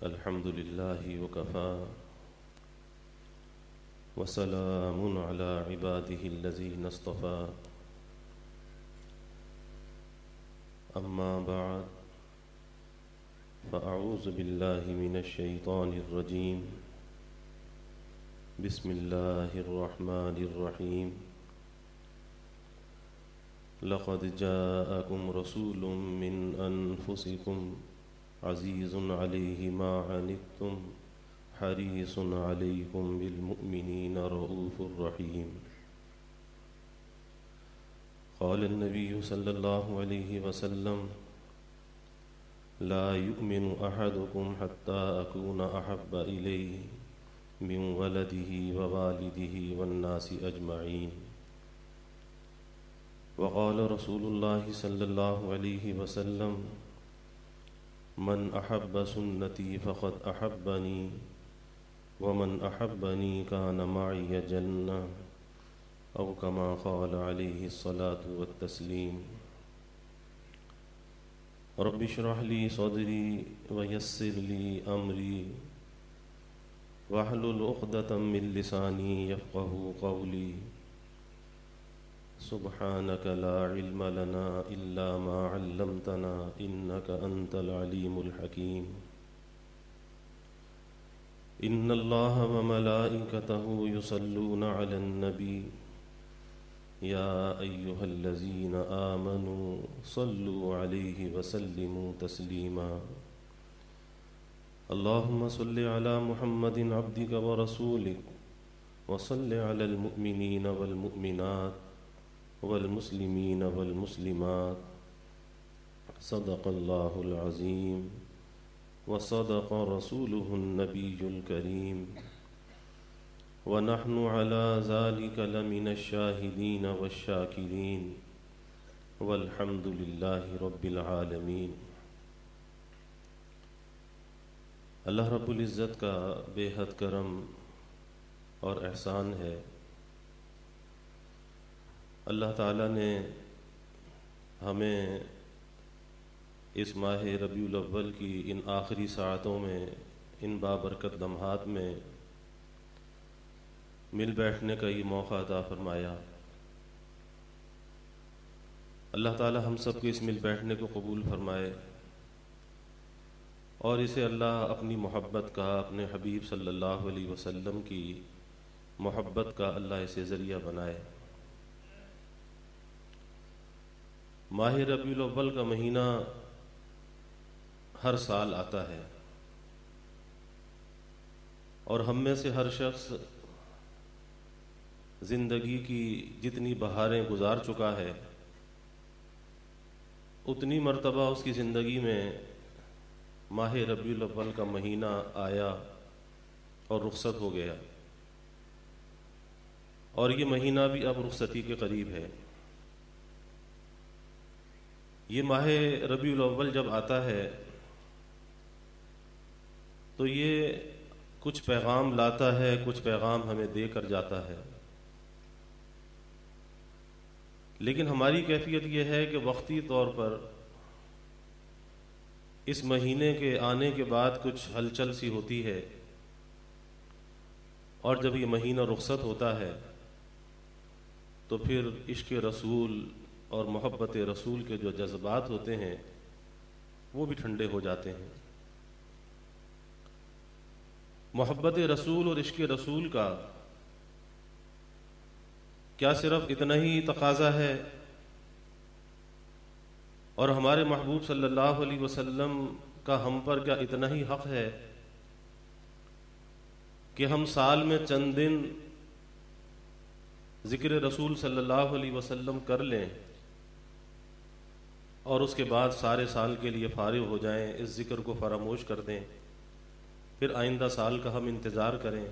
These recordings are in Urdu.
الحمد لله وكفى وسلام على عباده الذين اصطفى أما بعد فأعوذ بالله من الشيطان الرجيم بسم الله الرحمن الرحيم لقد جاءكم رسول من أنفسكم عزيز عليه ما عنتم حريص عليكم بالمؤمنين رؤوف رحيم قال النبي صلى الله عليه وسلم لا يؤمن أحدكم حتى أكون أحب إليه من ولده ووالده والناس أجمعين وقال رسول الله صلى الله عليه وسلم من أحب سنتي فقد أحبني ومن أحبني كان معي جنة أو كما قال عليه الصلاة والتسليم رب اشرح لي صدري ويسر لي أمري واحلل عقدة من لساني يفقه قولي سبحانك لا علم لنا إلا ما علمتنا إنك أنت العليم الحكيم إن الله وملائكته يصلون على النبي يا أيها الذين آمنوا صلوا عليه وسلموا تسليما اللهم صل على محمد عبدك ورسولك وصل على المؤمنين والمؤمنات والمسلمين والمسلمات صدق الله العظيم وصدق رسوله النبي الكريم ونحن على ذلك لمن الشاهدين والشاكرين والحمد لله رب العالمين۔ اللہ رب العزت کا بے حد کرم اور احسان ہے، اللہ تعالیٰ نے ہمیں اس ماہ ربیع الاول کی ان آخری ساعتوں میں، ان بابرکت لمحات میں مل بیٹھنے کا یہ موقع عطا فرمایا۔ اللہ تعالیٰ ہم سب کو اس مل بیٹھنے کو قبول فرمائے اور اسے اللہ اپنی محبت کا، اپنے حبیب صلی اللہ علیہ وسلم کی محبت کا اللہ اسے ذریعہ بنائے۔ ماہ ربیع الاول کا مہینہ ہر سال آتا ہے اور ہم میں سے ہر شخص زندگی کی جتنی بہاریں گزار چکا ہے اتنی مرتبہ اس کی زندگی میں ماہ ربیع الاول کا مہینہ آیا اور رخصت ہو گیا، اور یہ مہینہ بھی اب رخصتی کے قریب ہے۔ یہ ماہ ربیع الاول جب آتا ہے تو یہ کچھ پیغام لاتا ہے، کچھ پیغام ہمیں دے کر جاتا ہے، لیکن ہماری کیفیت یہ ہے کہ وقتی طور پر اس مہینے کے آنے کے بعد کچھ ہلچل سی ہوتی ہے، اور جب یہ مہینہ رخصت ہوتا ہے تو پھر عشق رسول اور محبت رسول کے جو جذبات ہوتے ہیں وہ بھی ٹھنڈے ہو جاتے ہیں۔ محبت رسول اور عشق رسول کا کیا صرف اتنا ہی تقاضا ہے، اور ہمارے محبوب صلی اللہ علیہ وسلم کا ہم پر کیا اتنا ہی حق ہے کہ ہم سال میں چند دن ذکر رسول صلی اللہ علیہ وسلم کر لیں اور اس کے بعد سارے سال کے لیے فارغ ہو جائیں، اس ذکر کو فراموش کر دیں، پھر آئندہ سال کا ہم انتظار کریں؟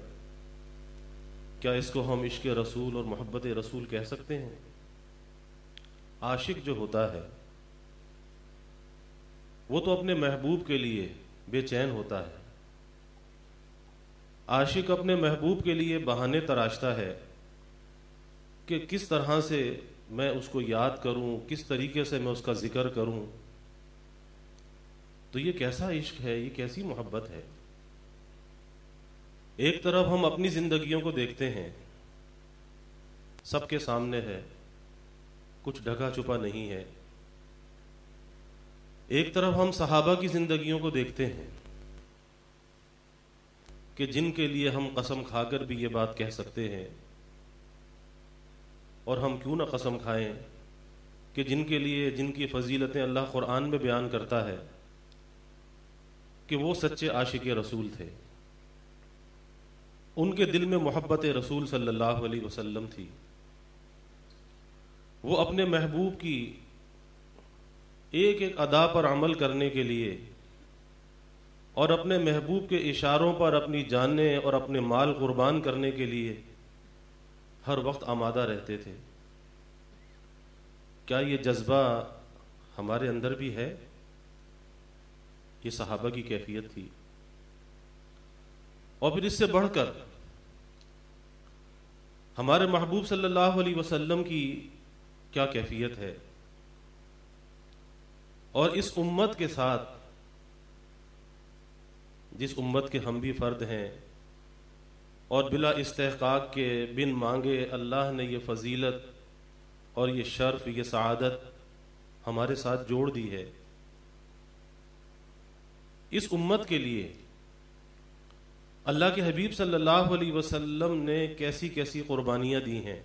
کیا اس کو ہم عشق رسول اور محبت رسول کہہ سکتے ہیں؟ عاشق جو ہوتا ہے وہ تو اپنے محبوب کے لیے بے چین ہوتا ہے، عاشق اپنے محبوب کے لیے بہانے تراشتا ہے کہ کس طرح سے میں اس کو یاد کروں، کس طریقے سے میں اس کا ذکر کروں۔ تو یہ کیسا عشق ہے، یہ کیسی محبت ہے؟ ایک طرف ہم اپنی زندگیوں کو دیکھتے ہیں، سب کے سامنے ہے، کچھ ڈھکا چھپا نہیں ہے۔ ایک طرف ہم صحابہ کی زندگیوں کو دیکھتے ہیں کہ جن کے لیے ہم قسم کھا کر بھی یہ بات کہہ سکتے ہیں، اور ہم کیوں نہ قسم کھائیں کہ جن کے لیے جن کی فضیلتیں اللہ قرآن میں بیان کرتا ہے کہ وہ سچے عاشق رسول تھے، ان کے دل میں محبت رسول صلی اللہ علیہ وسلم تھی، وہ اپنے محبوب کی ایک ایک ادا پر عمل کرنے کے لیے اور اپنے محبوب کے اشاروں پر اپنی جانیں اور اپنے مال قربان کرنے کے لیے ہر وقت آمادہ رہتے تھے۔ کیا یہ جذبہ ہمارے اندر بھی ہے؟ یہ صحابہ کی کیفیت تھی۔ اور پھر اس سے بڑھ کر ہمارے محبوب صلی اللہ علیہ وسلم کی کیا کیفیت ہے، اور اس امت کے ساتھ، جس امت کے ہم بھی فرد ہیں اور بلا استحقاق کے بن مانگے اللہ نے یہ فضیلت اور یہ شرف، یہ سعادت ہمارے ساتھ جوڑ دی ہے، اس امت کے لیے اللہ کے حبیب صلی اللہ علیہ وسلم نے کیسی کیسی قربانیاں دی ہیں،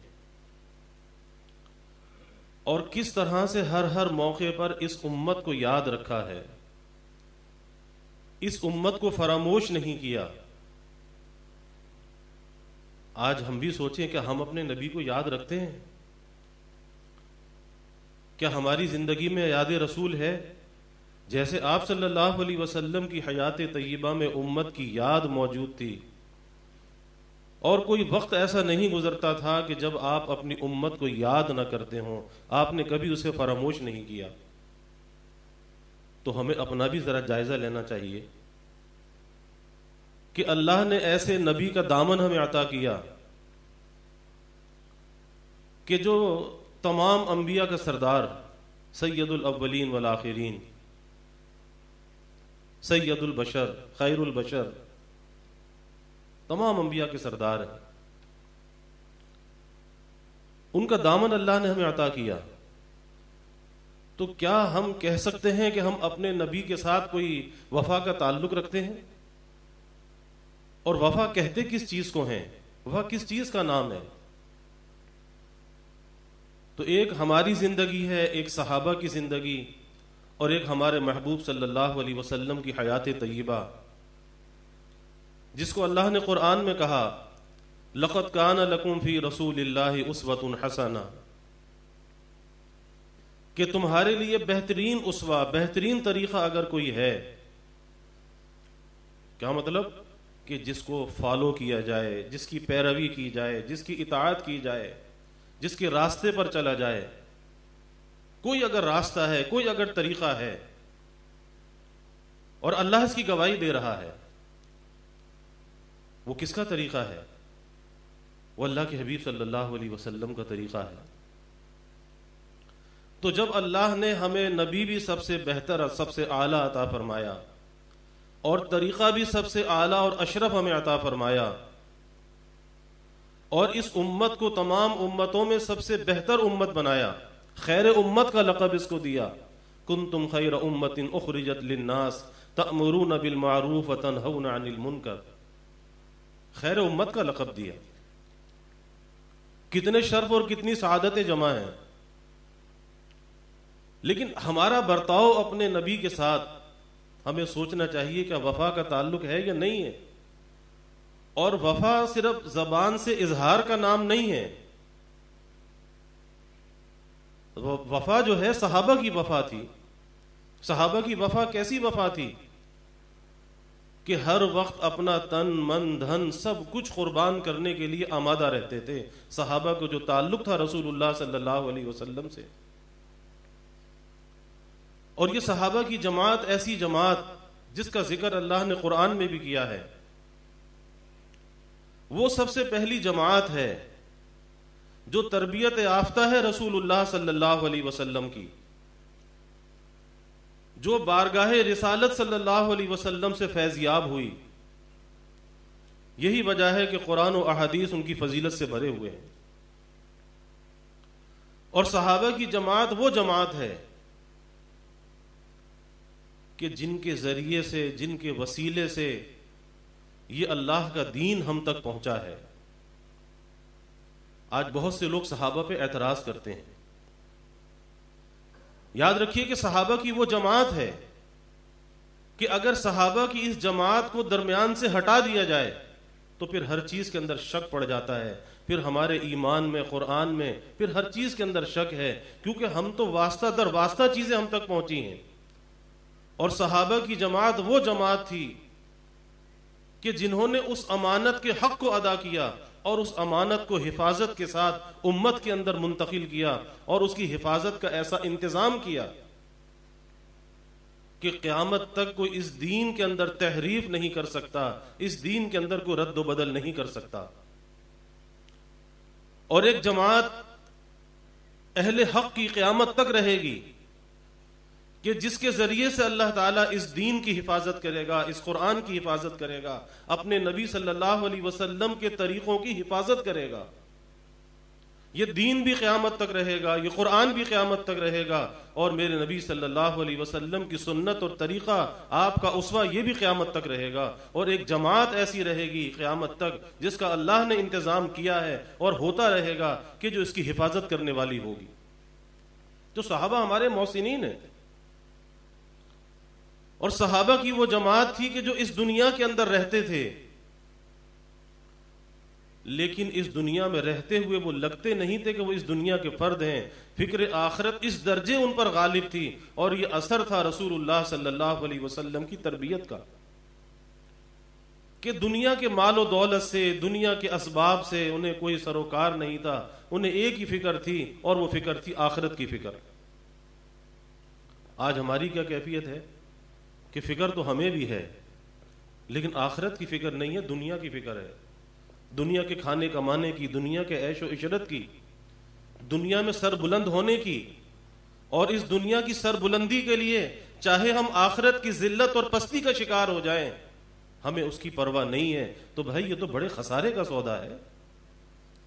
اور کس طرح سے ہر ہر موقع پر اس امت کو یاد رکھا ہے، اس امت کو فراموش نہیں کیا۔ آج ہم بھی سوچیں کہ ہم اپنے نبی کو یاد رکھتے ہیں؟ کیا ہماری زندگی میں یاد رسول ہے؟ جیسے آپ صلی اللہ علیہ وسلم کی حیات طیبہ میں امت کی یاد موجود تھی، اور کوئی وقت ایسا نہیں گزرتا تھا کہ جب آپ اپنی امت کو یاد نہ کرتے ہوں، آپ نے کبھی اسے فراموش نہیں کیا۔ تو ہمیں اپنا بھی ذرا جائزہ لینا چاہیے کہ اللہ نے ایسے نبی کا دامن ہمیں عطا کیا کہ جو تمام انبیاء کا سردار، سید الاولین والآخرین، سید البشر، خیر البشر، تمام انبیاء کے سردار ہیں، ان کا دامن اللہ نے ہمیں عطا کیا۔ تو کیا ہم کہہ سکتے ہیں کہ ہم اپنے نبی کے ساتھ کوئی وفا کا تعلق رکھتے ہیں؟ اور وفا کہتے کس چیز کو ہیں؟ وفا کس چیز کا نام ہے؟ تو ایک ہماری زندگی ہے، ایک صحابہ کی زندگی، اور ایک ہمارے محبوب صلی اللہ علیہ وسلم کی حیات طیبہ، جس کو اللہ نے قرآن میں کہا لَقَدْ كَانَ لَكُمْ فِي رَسُولِ اللَّهِ أُسْوَةٌ حَسَنَةٌ، کہ تمہارے لیے بہترین اسوہ، بہترین طریقہ اگر کوئی ہے، کیا مطلب؟ کہ جس کو فالو کیا جائے، جس کی پیروی کی جائے، جس کی اطاعت کی جائے، جس کے راستے پر چلا جائے۔ کوئی اگر راستہ ہے، کوئی اگر طریقہ ہے، اور اللہ اس کی گواہی دے رہا ہے، وہ کس کا طریقہ ہے؟ وہ اللہ کے حبیب صلی اللہ علیہ وسلم کا طریقہ ہے۔ تو جب اللہ نے ہمیں نبی بھی سب سے بہتر، سب سے اعلیٰ عطا فرمایا، اور طریقہ بھی سب سے اعلیٰ اور اشرف ہمیں عطا فرمایا، اور اس امت کو تمام امتوں میں سب سے بہتر امت بنایا، خیر امت کا لقب اس کو دیا، کنتم خیر امت اخرجت للناس تأمرون بالمعروف وتنہون عن المنکر، خیر امت کا لقب دیا۔ کتنے شرف اور کتنی سعادتیں جمع ہیں، لیکن ہمارا برتاؤ اپنے نبی کے ساتھ ہمیں سوچنا چاہیے کہ وفا کا تعلق ہے یا نہیں ہے۔ اور وفا صرف زبان سے اظہار کا نام نہیں ہے، وفا جو ہے صحابہ کی وفا تھی۔ صحابہ کی وفا کیسی وفا تھی کہ ہر وقت اپنا تن من دھن سب کچھ قربان کرنے کے لیے آمادہ رہتے تھے۔ صحابہ کو جو تعلق تھا رسول اللہ صلی اللہ علیہ وسلم سے، اور یہ صحابہ کی جماعت ایسی جماعت جس کا ذکر اللہ نے قرآن میں بھی کیا ہے، وہ سب سے پہلی جماعت ہے جو تربیت یافتہ ہے رسول اللہ صلی اللہ علیہ وسلم کی، جو بارگاہ رسالت صلی اللہ علیہ وسلم سے فیض یاب ہوئی، یہی وجہ ہے کہ قرآن و احادیث ان کی فضیلت سے بھرے ہوئے ہیں. اور صحابہ کی جماعت وہ جماعت ہے کہ جن کے ذریعے سے، جن کے وسیلے سے یہ اللہ کا دین ہم تک پہنچا ہے. آج بہت سے لوگ صحابہ پہ اعتراض کرتے ہیں. یاد رکھیے کہ صحابہ کی وہ جماعت ہے کہ اگر صحابہ کی اس جماعت کو درمیان سے ہٹا دیا جائے تو پھر ہر چیز کے اندر شک پڑ جاتا ہے، پھر ہمارے ایمان میں، قرآن میں، پھر ہر چیز کے اندر شک ہے، کیونکہ ہم تو واسطہ در واسطہ چیزیں ہم تک پہنچی ہیں. اور صحابہ کی جماعت وہ جماعت تھی کہ جنہوں نے اس امانت کے حق کو ادا کیا اور اس امانت کو حفاظت کے ساتھ امت کے اندر منتقل کیا اور اس کی حفاظت کا ایسا انتظام کیا کہ قیامت تک کوئی اس دین کے اندر تحریف نہیں کر سکتا، اس دین کے اندر کوئی رد و بدل نہیں کر سکتا. اور ایک جماعت اہل حق کی قیامت تک رہے گی کہ جس کے ذریعے سے اللہ تعالیٰ اس دین کی حفاظت کرے گا، اس قرآن کی حفاظت کرے گا، اپنے نبی صلی اللہ علیہ وسلم کے طریقوں کی حفاظت کرے گا. یہ دین بھی قیامت تک رہے گا، یہ قرآن بھی قیامت تک رہے گا، اور میرے نبی صلی اللہ علیہ وسلم کی سنت اور طریقہ، آپ کا اسوہ، یہ بھی قیامت تک رہے گا. اور ایک جماعت ایسی رہے گی قیامت تک جس کا اللہ نے انتظام کیا ہے اور ہوتا رہے گا کہ جو اس کی حفاظت کرنے والی ہوگی. تو صحابہ ہمارے محسنین ہیں، اور صحابہ کی وہ جماعت تھی کہ جو اس دنیا کے اندر رہتے تھے، لیکن اس دنیا میں رہتے ہوئے وہ لگتے نہیں تھے کہ وہ اس دنیا کے فرد ہیں. فکر آخرت اس درجے ان پر غالب تھی، اور یہ اثر تھا رسول اللہ صلی اللہ علیہ وسلم کی تربیت کا کہ دنیا کے مال و دولت سے، دنیا کے اسباب سے انہیں کوئی سروکار نہیں تھا. انہیں ایک ہی فکر تھی، اور وہ فکر تھی آخرت کی فکر. آج ہماری کیا کیفیت ہے کہ فکر تو ہمیں بھی ہے لیکن آخرت کی فکر نہیں ہے، دنیا کی فکر ہے. دنیا کے کھانے کمانے کی، دنیا کے عیش و عشرت کی، دنیا میں سر بلند ہونے کی. اور اس دنیا کی سر بلندی کے لیے چاہے ہم آخرت کی ذلت اور پستی کا شکار ہو جائیں، ہمیں اس کی پرواہ نہیں ہے. تو بھائی یہ تو بڑے خسارے کا سودا ہے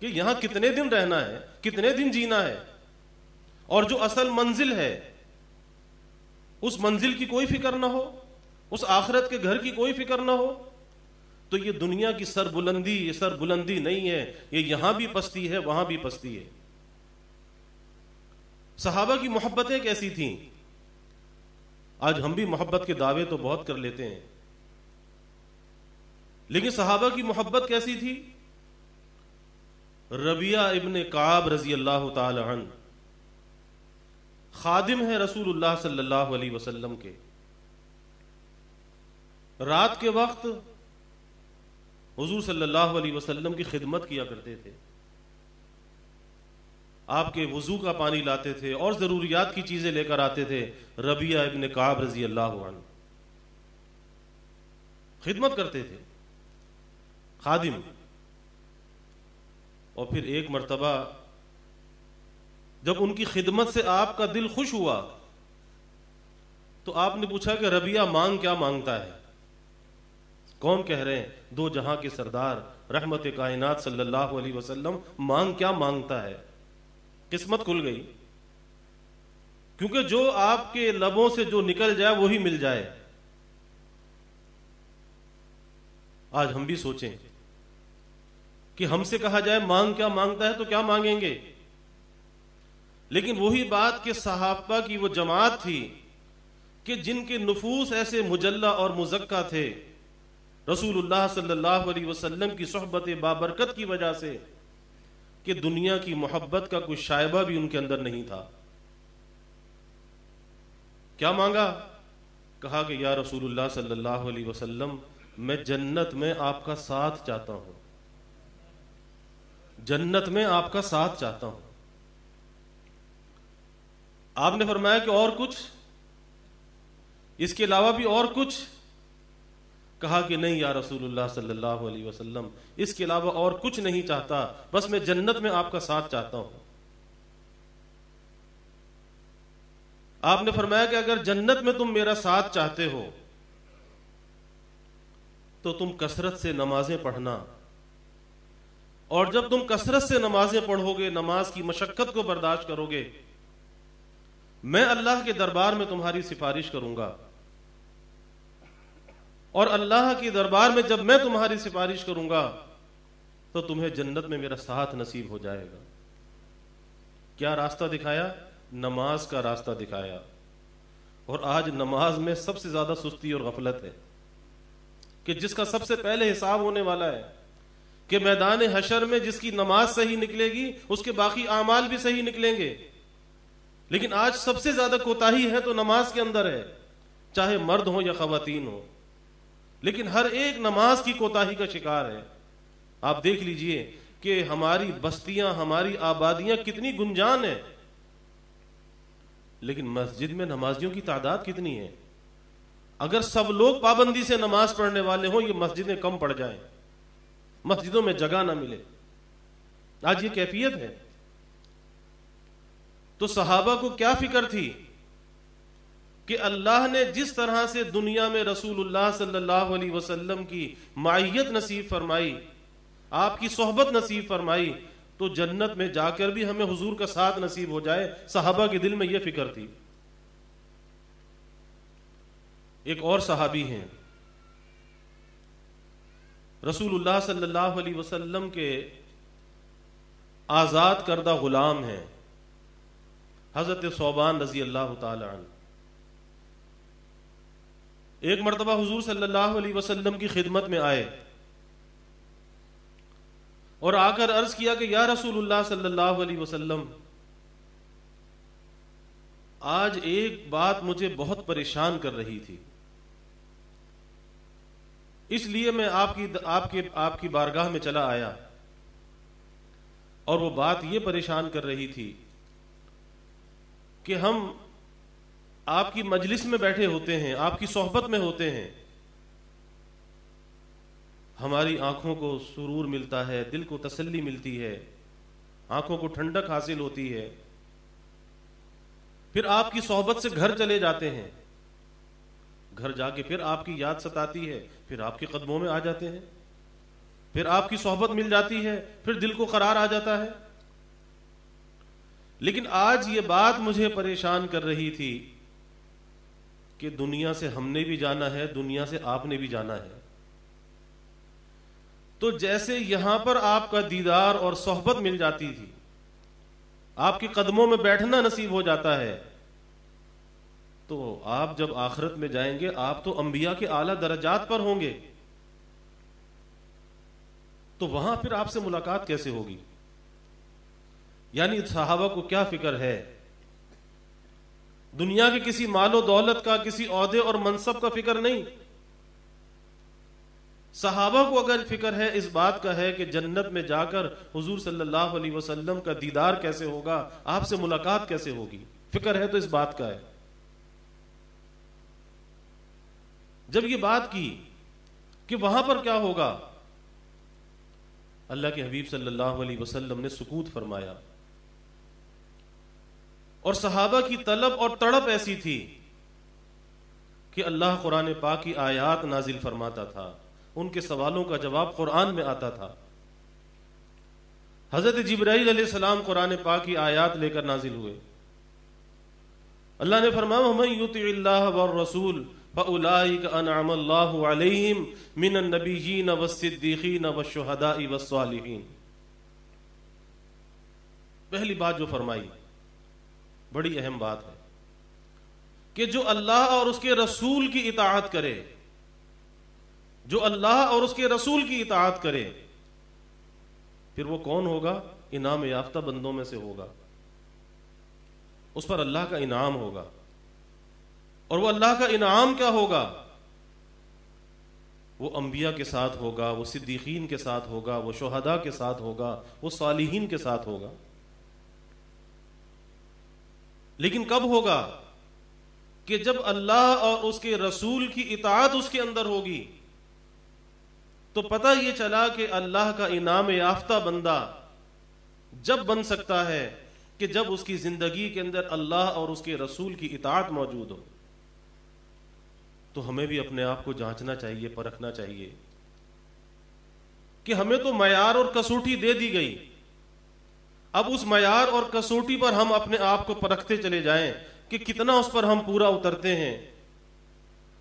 کہ یہاں کتنے دن رہنا ہے، کتنے دن جینا ہے، اور جو اصل منزل ہے اس منزل کی کوئی فکر نہ ہو، اس آخرت کے گھر کی کوئی فکر نہ ہو. تو یہ دنیا کی سر بلندی، یہ سر بلندی نہیں ہے، یہ یہاں بھی پستی ہے، وہاں بھی پستی ہے. صحابہ کی محبتیں کیسی تھیں؟ آج ہم بھی محبت کے دعوے تو بہت کر لیتے ہیں، لیکن صحابہ کی محبت کیسی تھی؟ ربیعہ ابن کعب رضی اللہ تعالی عنہ خادم ہے رسول اللہ صلی اللہ علیہ وسلم کے. رات کے وقت حضور صلی اللہ علیہ وسلم کی خدمت کیا کرتے تھے، آپ کے وضو کا پانی لاتے تھے اور ضروریات کی چیزیں لے کر آتے تھے. ربیعہ ابن کعب رضی اللہ عنہ خدمت کرتے تھے، خادم. اور پھر ایک مرتبہ جب ان کی خدمت سے آپ کا دل خوش ہوا تو آپ نے پوچھا کہ ربیعہ مانگ کیا مانگتا ہے؟ کون کہہ رہے ہیں؟ دو جہاں کے سردار رحمت کائنات صلی اللہ علیہ وسلم مانگ کیا مانگتا ہے؟ قسمت کھل گئی، کیونکہ جو آپ کے لبوں سے جو نکل جائے وہی مل جائے. آج ہم بھی سوچیں کہ ہم سے کہا جائے مانگ کیا مانگتا ہے تو کیا مانگیں گے؟ لیکن وہی بات کہ صحابہ کی وہ جماعت تھی کہ جن کے نفوس ایسے مجلہ اور مزکہ تھے رسول اللہ صلی اللہ علیہ وسلم کی صحبت بابرکت کی وجہ سے، کہ دنیا کی محبت کا کوئی شائبہ بھی ان کے اندر نہیں تھا. کیا مانگا؟ کہا کہ یا رسول اللہ صلی اللہ علیہ وسلم میں جنت میں آپ کا ساتھ چاہتا ہوں، جنت میں آپ کا ساتھ چاہتا ہوں. آپ نے فرمایا کہ اور کچھ، اس کے علاوہ بھی اور کچھ؟ کہا کہ نہیں یا رسول اللہ صلی اللہ علیہ وسلم اس کے علاوہ اور کچھ نہیں چاہتا، بس میں جنت میں آپ کا ساتھ چاہتا ہوں. آپ نے فرمایا کہ اگر جنت میں تم میرا ساتھ چاہتے ہو تو تم کثرت سے نمازیں پڑھنا، اور جب تم کثرت سے نمازیں پڑھو گے، نماز کی مشقت کو برداشت کرو گے، میں اللہ کے دربار میں تمہاری سفارش کروں گا، اور اللہ کے دربار میں جب میں تمہاری سفارش کروں گا تو تمہیں جنت میں میرا ساتھ نصیب ہو جائے گا۔ کیا راستہ دکھایا؟ نماز کا راستہ دکھایا۔ اور آج نماز میں سب سے زیادہ سستی اور غفلت ہے، کہ جس کا سب سے پہلے حساب ہونے والا ہے، کہ میدان حشر میں جس کی نماز صحیح نکلے گی اس کے باقی اعمال بھی صحیح نکلیں گے، لیکن آج سب سے زیادہ کوتاہی ہے تو نماز کے اندر ہے، چاہے مرد ہو یا خواتین ہو، لیکن ہر ایک نماز کی کوتاہی کا شکار ہے۔ آپ دیکھ لیجئے کہ ہماری بستیاں، ہماری آبادیاں کتنی گنجان ہیں، لیکن مسجد میں نمازیوں کی تعداد کتنی ہے؟ اگر سب لوگ پابندی سے نماز پڑھنے والے ہوں، یہ مسجدیں کم پڑ جائیں، مسجدوں میں جگہ نہ ملے۔ آج یہ کیفیت ہے۔ تو صحابہ کو کیا فکر تھی کہ اللہ نے جس طرح سے دنیا میں رسول اللہ صلی اللہ علیہ وسلم کی معیت نصیب فرمائی، آپ کی صحبت نصیب فرمائی، تو جنت میں جا کر بھی ہمیں حضور کا ساتھ نصیب ہو جائے۔ صحابہ کے دل میں یہ فکر تھی۔ ایک اور صحابی ہیں، رسول اللہ صلی اللہ علیہ وسلم کے آزاد کردہ غلام ہیں، حضرت ثوبان رضی اللہ تعالی عنہ۔ ایک مرتبہ حضور صلی اللہ علیہ وسلم کی خدمت میں آئے اور آ کر عرض کیا کہ یا رسول اللہ صلی اللہ علیہ وسلم، آج ایک بات مجھے بہت پریشان کر رہی تھی، اس لیے میں آپ کی بارگاہ میں چلا آیا، اور وہ بات یہ پریشان کر رہی تھی کہ ہم آپ کی مجلس میں بیٹھے ہوتے ہیں، آپ کی صحبت میں ہوتے ہیں، ہماری آنکھوں کو سرور ملتا ہے، دل کو تسلی ملتی ہے، آنکھوں کو ٹھنڈک حاصل ہوتی ہے، پھر آپ کی صحبت سے گھر چلے جاتے ہیں، گھر جا کے پھر آپ کی یاد ستاتی ہے، پھر آپ کے قدموں میں آ جاتے ہیں، پھر آپ کی صحبت مل جاتی ہے، پھر دل کو قرار آ جاتا ہے۔ لیکن آج یہ بات مجھے پریشان کر رہی تھی کہ دنیا سے ہم نے بھی جانا ہے، دنیا سے آپ نے بھی جانا ہے، تو جیسے یہاں پر آپ کا دیدار اور صحبت مل جاتی تھی، آپ کے قدموں میں بیٹھنا نصیب ہو جاتا ہے، تو آپ جب آخرت میں جائیں گے، آپ تو انبیاء کے اعلیٰ درجات پر ہوں گے، تو وہاں پھر آپ سے ملاقات کیسے ہوگی؟ یعنی صحابہ کو کیا فکر ہے؟ دنیا کے کسی مال و دولت کا، کسی عہدے اور منصب کا فکر نہیں۔ صحابہ کو اگر فکر ہے اس بات کا ہے کہ جنت میں جا کر حضور صلی اللہ علیہ وسلم کا دیدار کیسے ہوگا، آپ سے ملاقات کیسے ہوگی، فکر ہے تو اس بات کا ہے۔ جب یہ بات کی کہ وہاں پر کیا ہوگا، اللہ کے حبیب صلی اللہ علیہ وسلم نے سکوت فرمایا، اور صحابہ کی طلب اور تڑپ ایسی تھی کہ اللہ قرآن پاک کی آیات نازل فرماتا تھا، ان کے سوالوں کا جواب قرآن میں آتا تھا۔ حضرت جبرائیل علیہ السلام قرآن پاک کی آیات لے کر نازل ہوئے۔ اللہ نے فرمایا وَمَن يُطِعِ اللَّهَ وَالرَّسُولَ فَأُولَٰئِكَ أَنْعَمَ اللَّهُ عَلَيْهِمْ مِنَ النَّبِيِّينَ وَالصِّدِّيقِينَ وَالشُّهَدَاءِ وَالصَّالِحِينَ۔ پہلی بات جو فرمائی، بڑی اہم بات ہے کہ جو اللہ اور اس کے رسول کی اطاعت کرے، جو اللہ اور اس کے رسول کی اطاعت کرے، پھر وہ کون ہوگا؟ انعام یافتہ بندوں میں سے ہوگا، اس پر اللہ کا انعام ہوگا۔ اور وہ اللہ کا انعام کیا ہوگا؟ وہ انبیاء کے ساتھ ہوگا، وہ صدیقین کے ساتھ ہوگا، وہ شہداء کے ساتھ ہوگا، وہ صالحین کے ساتھ ہوگا۔ لیکن کب ہوگا؟ کہ جب اللہ اور اس کے رسول کی اطاعت اس کے اندر ہوگی، تو پتہ یہ چلا کہ اللہ کا انعام یافتہ بندہ جب بن سکتا ہے کہ جب اس کی زندگی کے اندر اللہ اور اس کے رسول کی اطاعت موجود ہو۔ تو ہمیں بھی اپنے آپ کو جانچنا چاہیے، پرکھنا چاہیے کہ ہمیں تو معیار اور کسوٹی دے دی گئی، اب اس معیار اور کسوٹی پر ہم اپنے آپ کو پرکھتے چلے جائیں کہ کتنا اس پر ہم پورا اترتے ہیں،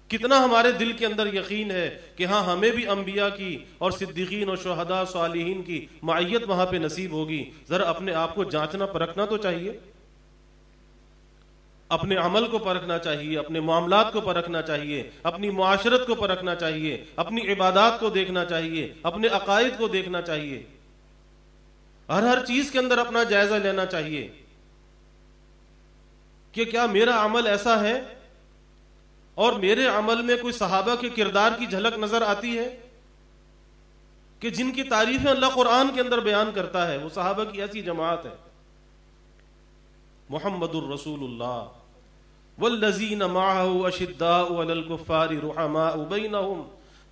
کتنا ہمارے دل کے اندر یقین ہے کہ ہاں ہمیں بھی انبیاء کی اور صدیقین اور شہداء صالحین کی معیت وہاں پہ نصیب ہوگی۔ ذرا اپنے آپ کو جانچنا پرکھنا تو چاہیے، اپنے عمل کو پرکھنا چاہیے، اپنے معاملات کو پرکھنا چاہیے، اپنی معاشرت کو پرکھنا چاہیے، اپنی عبادات کو دیکھنا چاہیے، اپنے عقائد کو دیکھنا چاہیے، ہر چیز کے اندر اپنا جائزہ لینا چاہیے کہ کیا میرا عمل ایسا ہے اور میرے عمل میں کوئی صحابہ کے کردار کی جھلک نظر آتی ہے کہ جن کی تعریفیں اللہ قرآن کے اندر بیان کرتا ہے، وہ صحابہ کی ایسی جماعت ہے۔ محمد الرسول اللہ والذین معه اشداء علی الکفار رحماء بینہم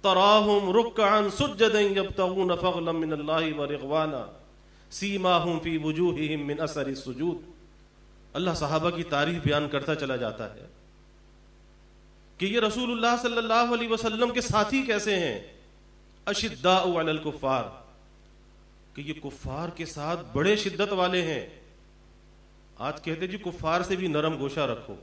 تراہم رکعا سجدا یبتغون فضلا من اللہ ورضوانا سیماہم فی وجوہہم من اثر السجود۔ اللہ صحابہ کی تعریف بیان کرتا چلا جاتا ہے کہ یہ رسول اللہ صلی اللہ علیہ وسلم کے ساتھی کیسے ہیں، اشداء علی الکفار، کہ یہ کفار کے ساتھ بڑے شدت والے ہیں۔ آج کہتے جی کفار سے بھی نرم گوشہ رکھو،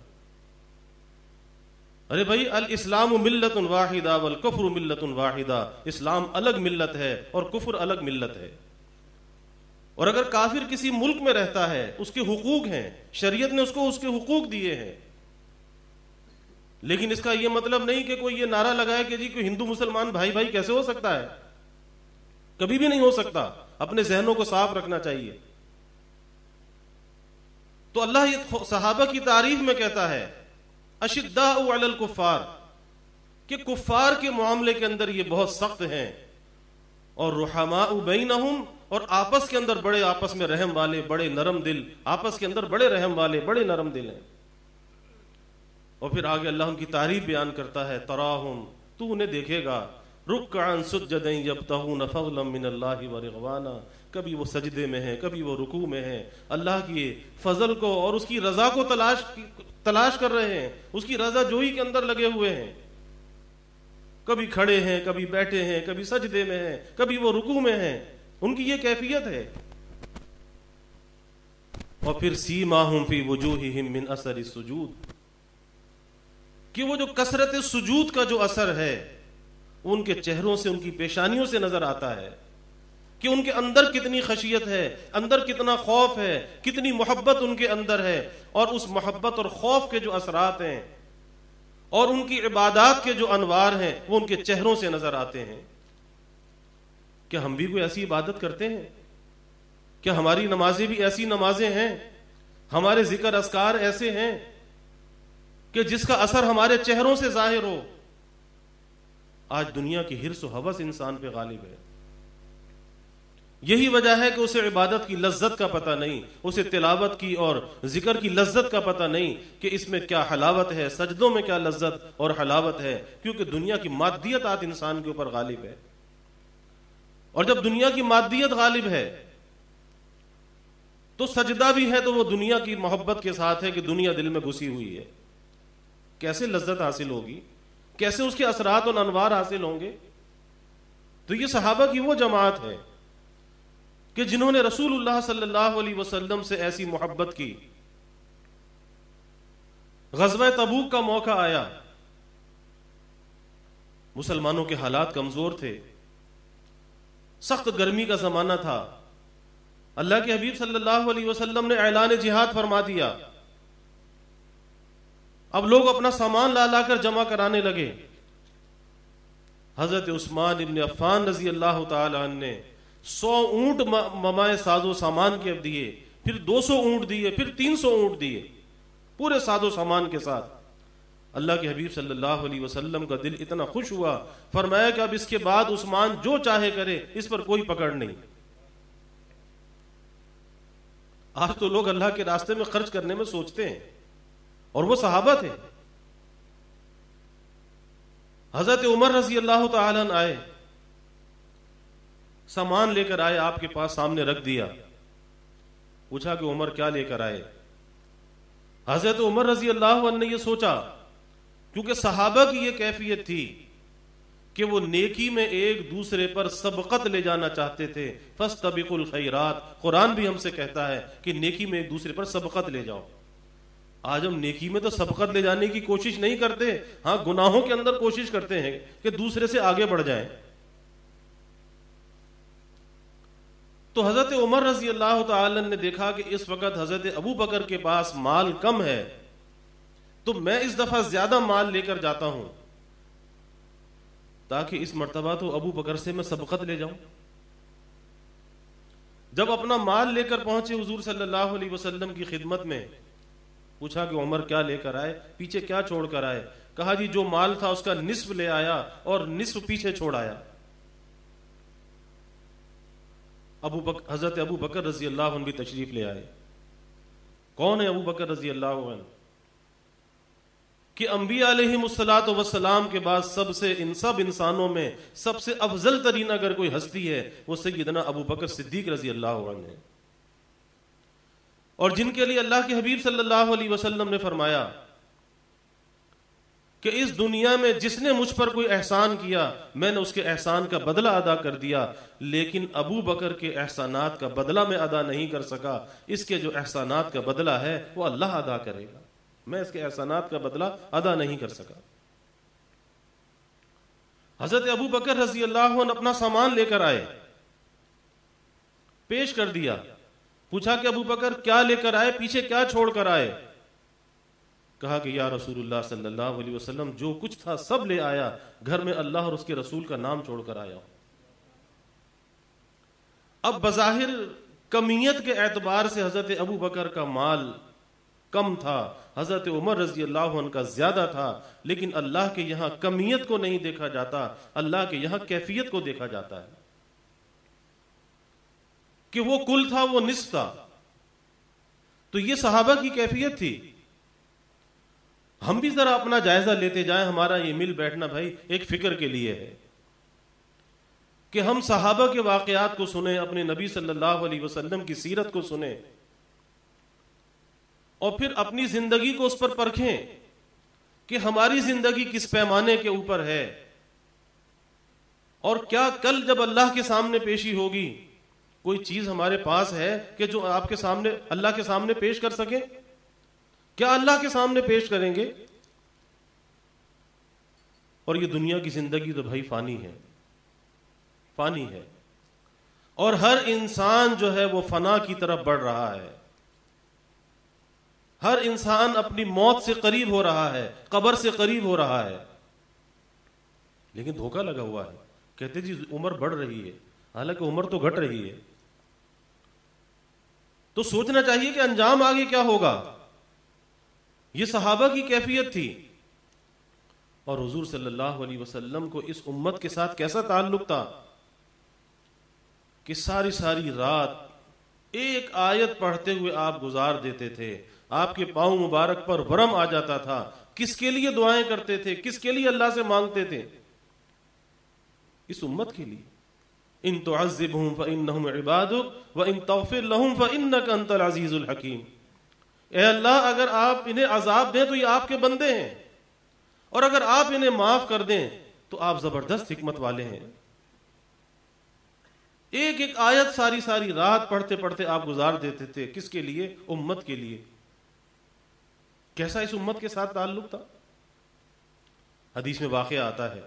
ارے بھائی الاسلام ملت واحدہ والکفر ملت واحدہ، اسلام الگ ملت ہے اور کفر الگ ملت ہے۔ اور اگر کافر کسی ملک میں رہتا ہے اس کے حقوق ہیں، شریعت نے اس کو اس کے حقوق دیے ہیں، لیکن اس کا یہ مطلب نہیں کہ کوئی یہ نعرہ لگائے کہ جی کوئی ہندو مسلمان بھائی بھائی کیسے ہو سکتا ہے، کبھی بھی نہیں ہو سکتا۔ اپنے ذہنوں کو صاف رکھنا چاہیے۔ تو اللہ یہ صحابہ کی تعریف میں کہتا ہے اشداء علی الکفار، کہ کفار کے معاملے کے اندر یہ بہت سخت ہیں، اور رحماء بینہم، اور آپس کے اندر بڑے آپس میں رحم والے، بڑے نرم دل، آپس کے اندر بڑے رحم والے، بڑے نرم دل ہیں۔ اور پھر آگے اللہ ان کی تعریف بیان کرتا ہے تراہم، تو انہیں دیکھے گا رکعا سجدا یبتغون فضلا من اللہ ورضوانا، کبھی وہ سجدے میں ہیں، کبھی وہ رکوع میں ہیں، اللہ کی فضل کو اور اس کی رضا کو تلاش کر رہے ہیں، اس کی رضا جوئی کے اندر لگے ہوئے ہیں، کبھی کھڑے ہیں، کبھی بیٹھے ہیں، کبھی سجدے میں ہیں، کبھی وہ رکوع میں ہیں، ان کی یہ کیفیت ہے۔ اور پھر سیماہم فی وجوہہم من اثر السجود، کہ وہ جو کثرت سجود کا جو اثر ہے ان کے چہروں سے، ان کی پیشانیوں سے نظر آتا ہے کہ ان کے اندر کتنی خشیت ہے، اندر کتنا خوف ہے، کتنی محبت ان کے اندر ہے، اور اس محبت اور خوف کے جو اثرات ہیں اور ان کی عبادات کے جو انوار ہیں وہ ان کے چہروں سے نظر آتے ہیں۔ کیا ہم بھی کوئی ایسی عبادت کرتے ہیں؟ کیا ہماری نمازیں بھی ایسی نمازیں ہیں؟ ہمارے ذکر اذکار ایسے ہیں کہ جس کا اثر ہمارے چہروں سے ظاہر ہو؟ آج دنیا کی حرص و ہوس انسان پہ غالب ہے۔ یہی وجہ ہے کہ اسے عبادت کی لذت کا پتہ نہیں، اسے تلاوت کی اور ذکر کی لذت کا پتہ نہیں کہ اس میں کیا حلاوت ہے، سجدوں میں کیا لذت اور حلاوت ہے، کیونکہ دنیا کی مادیت آج انسان کے اوپر غالب ہے۔ اور جب دنیا کی مادیت غالب ہے تو سجدہ بھی ہے تو وہ دنیا کی محبت کے ساتھ ہے کہ دنیا دل میں گھسی ہوئی ہے۔ کیسے لذت حاصل ہوگی، کیسے اس کے اثرات اور انوار حاصل ہوں گے؟ تو یہ صحابہ کی وہ جماعت ہے کہ جنہوں نے رسول اللہ صلی اللہ علیہ وسلم سے ایسی محبت کی۔ غزوہ تبوک کا موقع آیا، مسلمانوں کے حالات کمزور تھے، سخت گرمی کا زمانہ تھا، اللہ کے حبیب صلی اللہ علیہ وسلم نے اعلان جہاد فرما دیا۔ اب لوگ اپنا سامان لا کر جمع کرانے لگے۔ حضرت عثمان ابن عفان رضی اللہ تعالی عنہ نے 100 اونٹ ممائے ساز و سامان کے دیے، پھر 200 اونٹ دیے، پھر 300 اونٹ دیے، پورے ساز و سامان کے ساتھ۔ اللہ کے حبیب صلی اللہ علیہ وسلم کا دل اتنا خوش ہوا، فرمایا کہ اب اس کے بعد عثمان جو چاہے کرے، اس پر کوئی پکڑ نہیں۔ آج تو لوگ اللہ کے راستے میں خرچ کرنے میں سوچتے ہیں، اور وہ صحابہ تھے۔ حضرت عمر رضی اللہ تعالیٰ عنہ آئے، سامان لے کر آئے، آپ کے پاس سامنے رکھ دیا، پوچھا کہ عمر کیا لے کر آئے؟ حضرت عمر رضی اللہ عنہ نے یہ سوچا، کیونکہ صحابہ کی یہ کیفیت تھی کہ وہ نیکی میں ایک دوسرے پر سبقت لے جانا چاہتے تھے. فاستبقوا الخیرات، قرآن بھی ہم سے کہتا ہے کہ نیکی میں ایک دوسرے پر سبقت لے جاؤ. آج ہم نیکی میں تو سبقت لے جانے کی کوشش نہیں کرتے، ہاں گناہوں کے اندر کوشش کرتے ہیں کہ دوسرے سے آگے بڑھ جائیں. تو حضرت عمر رضی اللہ تعالی نے دیکھا کہ اس وقت حضرت ابو بکر کے پاس مال کم ہے، تو میں اس دفعہ زیادہ مال لے کر جاتا ہوں تاکہ اس مرتبہ تو ابو بکر سے میں سبقت لے جاؤں. جب اپنا مال لے کر پہنچے حضور صلی اللہ علیہ وسلم کی خدمت میں، پوچھا کہ عمر کیا لے کر آئے، پیچھے کیا چھوڑ کر آئے؟ کہا جی جو مال تھا اس کا نصف لے آیا اور نصف پیچھے چھوڑ آیا. حضرت ابو بکر رضی اللہ عنہ بھی تشریف لے آئے. کون ہے ابو بکر رضی اللہ عنہ؟ کہ انبیاء علیہم الصلوۃ والسلام کے بعد سب انسانوں میں سب سے افضل ترین اگر کوئی ہستی ہے وہ سیدنا ابو بکر صدیق رضی اللہ عنہ ہے، اور جن کے لیے اللہ کے حبیب صلی اللہ علیہ وسلم نے فرمایا کہ اس دنیا میں جس نے مجھ پر کوئی احسان کیا میں نے اس کے احسان کا بدلہ ادا کر دیا، لیکن ابو بکر کے احسانات کا بدلہ میں ادا نہیں کر سکا، اس کے جو احسانات کا بدلہ ہے وہ اللہ ادا کرے گا، میں اس کے احسانات کا بدلہ ادا نہیں کر سکا. حضرت ابو بکر رضی اللہ عنہ اپنا سامان لے کر آئے، پیش کر دیا. پوچھا کہ ابو بکر کیا لے کر آئے، پیچھے کیا چھوڑ کر آئے؟ کہا کہ یا رسول اللہ صلی اللہ علیہ وسلم جو کچھ تھا سب لے آیا، گھر میں اللہ اور اس کے رسول کا نام چھوڑ کر آیا. اب بظاہر کمیت کے اعتبار سے حضرت ابو بکر کا مال کم تھا، حضرت عمر رضی اللہ عنہ کا زیادہ تھا، لیکن اللہ کے یہاں کمیت کو نہیں دیکھا جاتا، اللہ کے یہاں کیفیت کو دیکھا جاتا ہے کہ وہ کل تھا وہ نصف تھا. تو یہ صحابہ کی کیفیت تھی. ہم بھی ذرا اپنا جائزہ لیتے جائیں. ہمارا یہ مل بیٹھنا بھائی ایک فکر کے لیے ہے کہ ہم صحابہ کے واقعات کو سنیں، اپنے نبی صلی اللہ علیہ وسلم کی سیرت کو سنیں، اور پھر اپنی زندگی کو اس پر پرکھیں کہ ہماری زندگی کس پیمانے کے اوپر ہے، اور کیا کل جب اللہ کے سامنے پیشی ہوگی کوئی چیز ہمارے پاس ہے کہ جو آپ کے سامنے اللہ کے سامنے پیش کر سکیں؟ کیا اللہ کے سامنے پیش کریں گے؟ اور یہ دنیا کی زندگی تو بھائی فانی ہے، فانی ہے، اور ہر انسان جو ہے وہ فنا کی طرف بڑھ رہا ہے. ہر انسان اپنی موت سے قریب ہو رہا ہے، قبر سے قریب ہو رہا ہے، لیکن دھوکہ لگا ہوا ہے. کہتے جی عمر بڑھ رہی ہے، حالانکہ عمر تو گھٹ رہی ہے. تو سوچنا چاہیے کہ انجام آگے کیا ہوگا. یہ صحابہ کی کیفیت تھی، اور حضور صلی اللہ علیہ وسلم کو اس امت کے ساتھ کیسا تعلق تھا کہ ساری ساری رات ایک آیت پڑھتے ہوئے آپ گزار دیتے تھے. آپ کے پاؤں مبارک پر ورم آ جاتا تھا. کس کے لیے دعائیں کرتے تھے، کس کے لیے اللہ سے مانگتے تھے؟ اس امت کے لیے. ان تعذبهم فانهم عبادك وان تغفر لهم فانك انت العزیز الحکیم. اے اللہ اگر آپ انہیں عذاب دیں تو یہ آپ کے بندے ہیں، اور اگر آپ انہیں معاف کر دیں تو آپ زبردست حکمت والے ہیں. ایک ایک آیت ساری ساری رات پڑھتے پڑھتے آپ گزار دیتے تھے. کس کے لیے؟ امت کے لیے. کیسا اس امت کے ساتھ تعلق تھا؟ حدیث میں واقعہ آتا ہے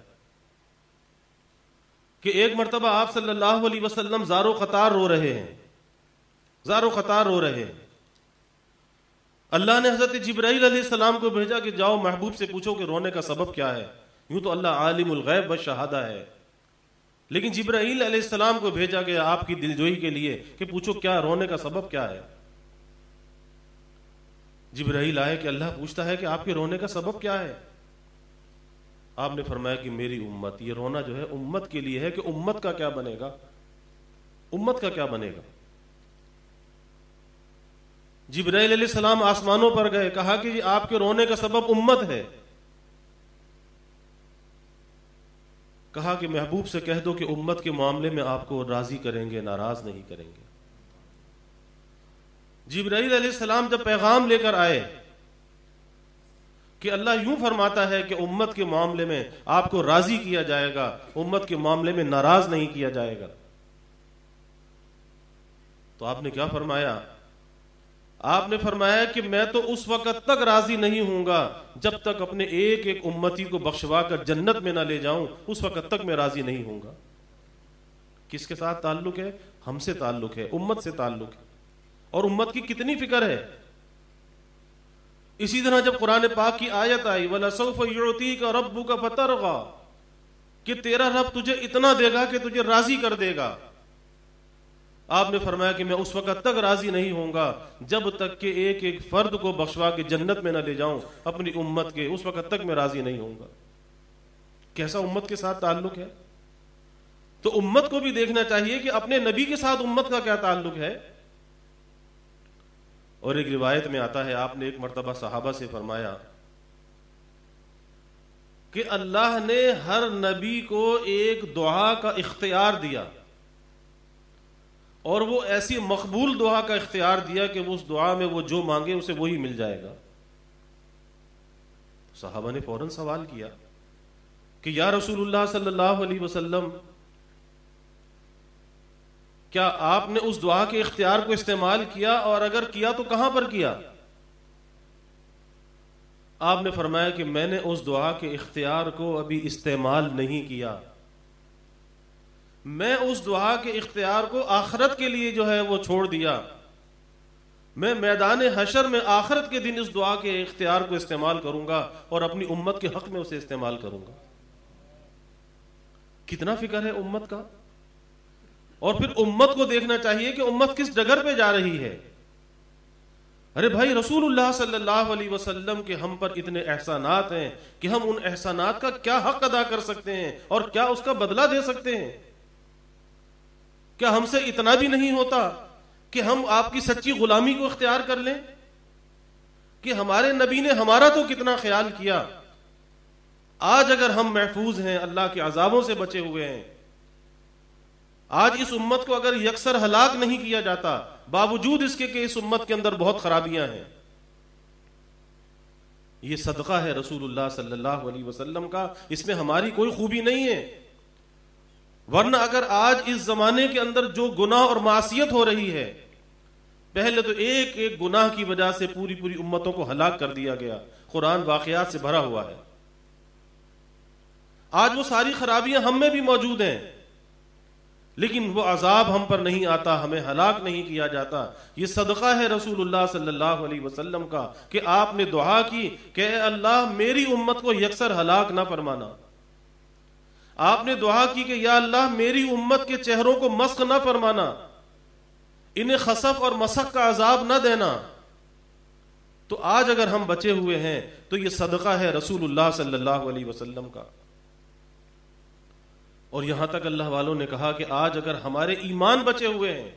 کہ ایک مرتبہ آپ صلی اللہ علیہ وسلم زار و قطار رو رہے ہیں، زار و قطار رو رہے ہیں. اللہ نے حضرت جبرائیل علیہ السلام کو بھیجا کہ جاؤ محبوب سے پوچھو کہ رونے کا سبب کیا ہے. یوں تو اللہ عالم الغیب والشہادہ ہے، لیکن جبرائیل علیہ السلام کو بھیجا گیا آپ کی دلجوئی کے لیے کہ پوچھو کیا رونے کا سبب کیا ہے. جبرائیل آئے کہ اللہ پوچھتا ہے کہ آپ کے رونے کا سبب کیا ہے. آپ نے فرمایا کہ میری امت، یہ رونا جو ہے امت کے لیے ہے کہ امت کا کیا بنے گا، امت کا کیا بنے گا. جبرائیل علیہ السلام آسمانوں پر گئے، کہا کہ یہ آپ کے رونے کا سبب امت ہے. کہا کہ محبوب سے کہہ دو کہ امت کے معاملے میں آپ کو راضی کریں گے، ناراض نہیں کریں گے. جبرائیل علیہ السلام جب پیغام لے کر آئے کہ اللہ یوں فرماتا ہے کہ امت کے معاملے میں آپ کو راضی کیا جائے گا، امت کے معاملے میں ناراض نہیں کیا جائے گا۔ تو آپ نے کیا فرمایا؟ آپ نے فرمایا کہ میں تو اس وقت تک راضی نہیں ہوں گا جب تک اپنے ایک ایک امتی کو بخشوا کر جنت میں نہ لے جاؤں، اس وقت تک میں راضی نہیں ہوں گا۔ کس کے ساتھ تعلق ہے؟ ہم سے تعلق ہے، امت سے تعلق ہے، اور امت کی کتنی فکر ہے۔ اسی طرح جب قرآن پاک کی آیت آئی وَلَسَوْفَ يُعْطِيكَ رَبُّكَ فَتَرْضَىٰ، کہ تیرا رب تجھے اتنا دے گا کہ تجھے راضی کر دے گا، آپ نے فرمایا کہ میں اس وقت تک راضی نہیں ہوں گا جب تک کہ ایک ایک فرد کو بخشوا کے جنت میں نہ لے جاؤں اپنی امت کے، اس وقت تک میں راضی نہیں ہوں گا۔ کیسا امت کے ساتھ تعلق ہے؟ تو امت کو بھی دیکھنا چاہیے کہ اپنے نبی کے ساتھ امت کا کیا تعلق ہے۔ اور ایک روایت میں آتا ہے، آپ نے ایک مرتبہ صحابہ سے فرمایا کہ اللہ نے ہر نبی کو ایک دعا کا اختیار دیا، اور وہ ایسی مقبول دعا کا اختیار دیا کہ اس دعا میں وہ جو مانگے اسے وہی مل جائے گا۔ صحابہ نے فوراً سوال کیا کہ یا رسول اللہ صلی اللہ علیہ وسلم، کیا آپ نے اس دعا کے اختیار کو استعمال کیا، اور اگر کیا تو کہاں پر کیا؟ آپ نے فرمایا کہ میں نے اس دعا کے اختیار کو ابھی استعمال نہیں کیا، میں اس دعا کے اختیار کو آخرت کے لیے جو ہے وہ چھوڑ دیا، میں میدان حشر میں آخرت کے دن اس دعا کے اختیار کو استعمال کروں گا اور اپنی امت کے حق میں اسے استعمال کروں گا۔ کتنا فکر ہے امت کا۔ اور پھر امت کو دیکھنا چاہیے کہ امت کس ڈگر پہ جا رہی ہے۔ ارے بھائی، رسول اللہ صلی اللہ علیہ وسلم کے ہم پر اتنے احسانات ہیں کہ ہم ان احسانات کا کیا حق ادا کر سکتے ہیں اور کیا اس کا بدلہ دے سکتے ہیں؟ کیا ہم سے اتنا بھی نہیں ہوتا کہ ہم آپ کی سچی غلامی کو اختیار کر لیں؟ کہ ہمارے نبی نے ہمارا تو کتنا خیال کیا، آج اگر ہم محفوظ ہیں، اللہ کے عذابوں سے بچے ہوئے ہیں، آج اس امت کو اگر یکسر ہلاک نہیں کیا جاتا، باوجود اس کے کہ اس امت کے اندر بہت خرابیاں ہیں، یہ صدقہ ہے رسول اللہ صلی اللہ علیہ وسلم کا، اس میں ہماری کوئی خوبی نہیں ہے۔ ورنہ اگر آج اس زمانے کے اندر جو گناہ اور معصیت ہو رہی ہے، پہلے تو ایک ایک گناہ کی وجہ سے پوری پوری امتوں کو ہلاک کر دیا گیا، قرآن واقعات سے بھرا ہوا ہے۔ آج وہ ساری خرابیاں ہم میں بھی موجود ہیں، لیکن وہ عذاب ہم پر نہیں آتا، ہمیں ہلاک نہیں کیا جاتا۔ یہ صدقہ ہے رسول اللہ صلی اللہ علیہ وسلم کا کہ آپ نے دعا کی کہ اے اللہ میری امت کو یکسر ہلاک نہ فرمانا۔ آپ نے دعا کی کہ یا اللہ میری امت کے چہروں کو مسخ نہ فرمانا، انہیں خسف اور مسخ کا عذاب نہ دینا۔ تو آج اگر ہم بچے ہوئے ہیں تو یہ صدقہ ہے رسول اللہ صلی اللہ علیہ وسلم کا۔ اور یہاں تک اللہ والوں نے کہا کہ آج اگر ہمارے ایمان بچے ہوئے ہیں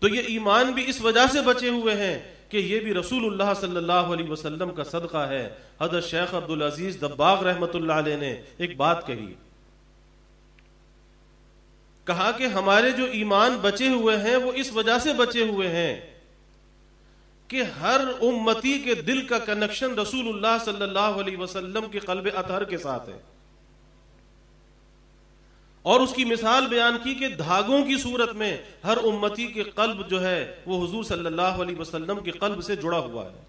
تو یہ ایمان بھی اس وجہ سے بچے ہوئے ہیں کہ یہ بھی رسول اللہ صلی اللہ علیہ وسلم کا صدقہ ہے۔ حضرت شیخ عبدالعزیز دباغ رحمۃ اللہ علیہ نے ایک بات کہی، کہا کہ ہمارے جو ایمان بچے ہوئے ہیں وہ اس وجہ سے بچے ہوئے ہیں کہ ہر امتی کے دل کا کنیکشن رسول اللہ صلی اللہ علیہ وسلم کے قلب اطہر کے ساتھ ہے۔ اور اس کی مثال بیان کی کہ دھاگوں کی صورت میں ہر امتی کے قلب جو ہے وہ حضور صلی اللہ علیہ وسلم کے قلب سے جڑا ہوا ہے۔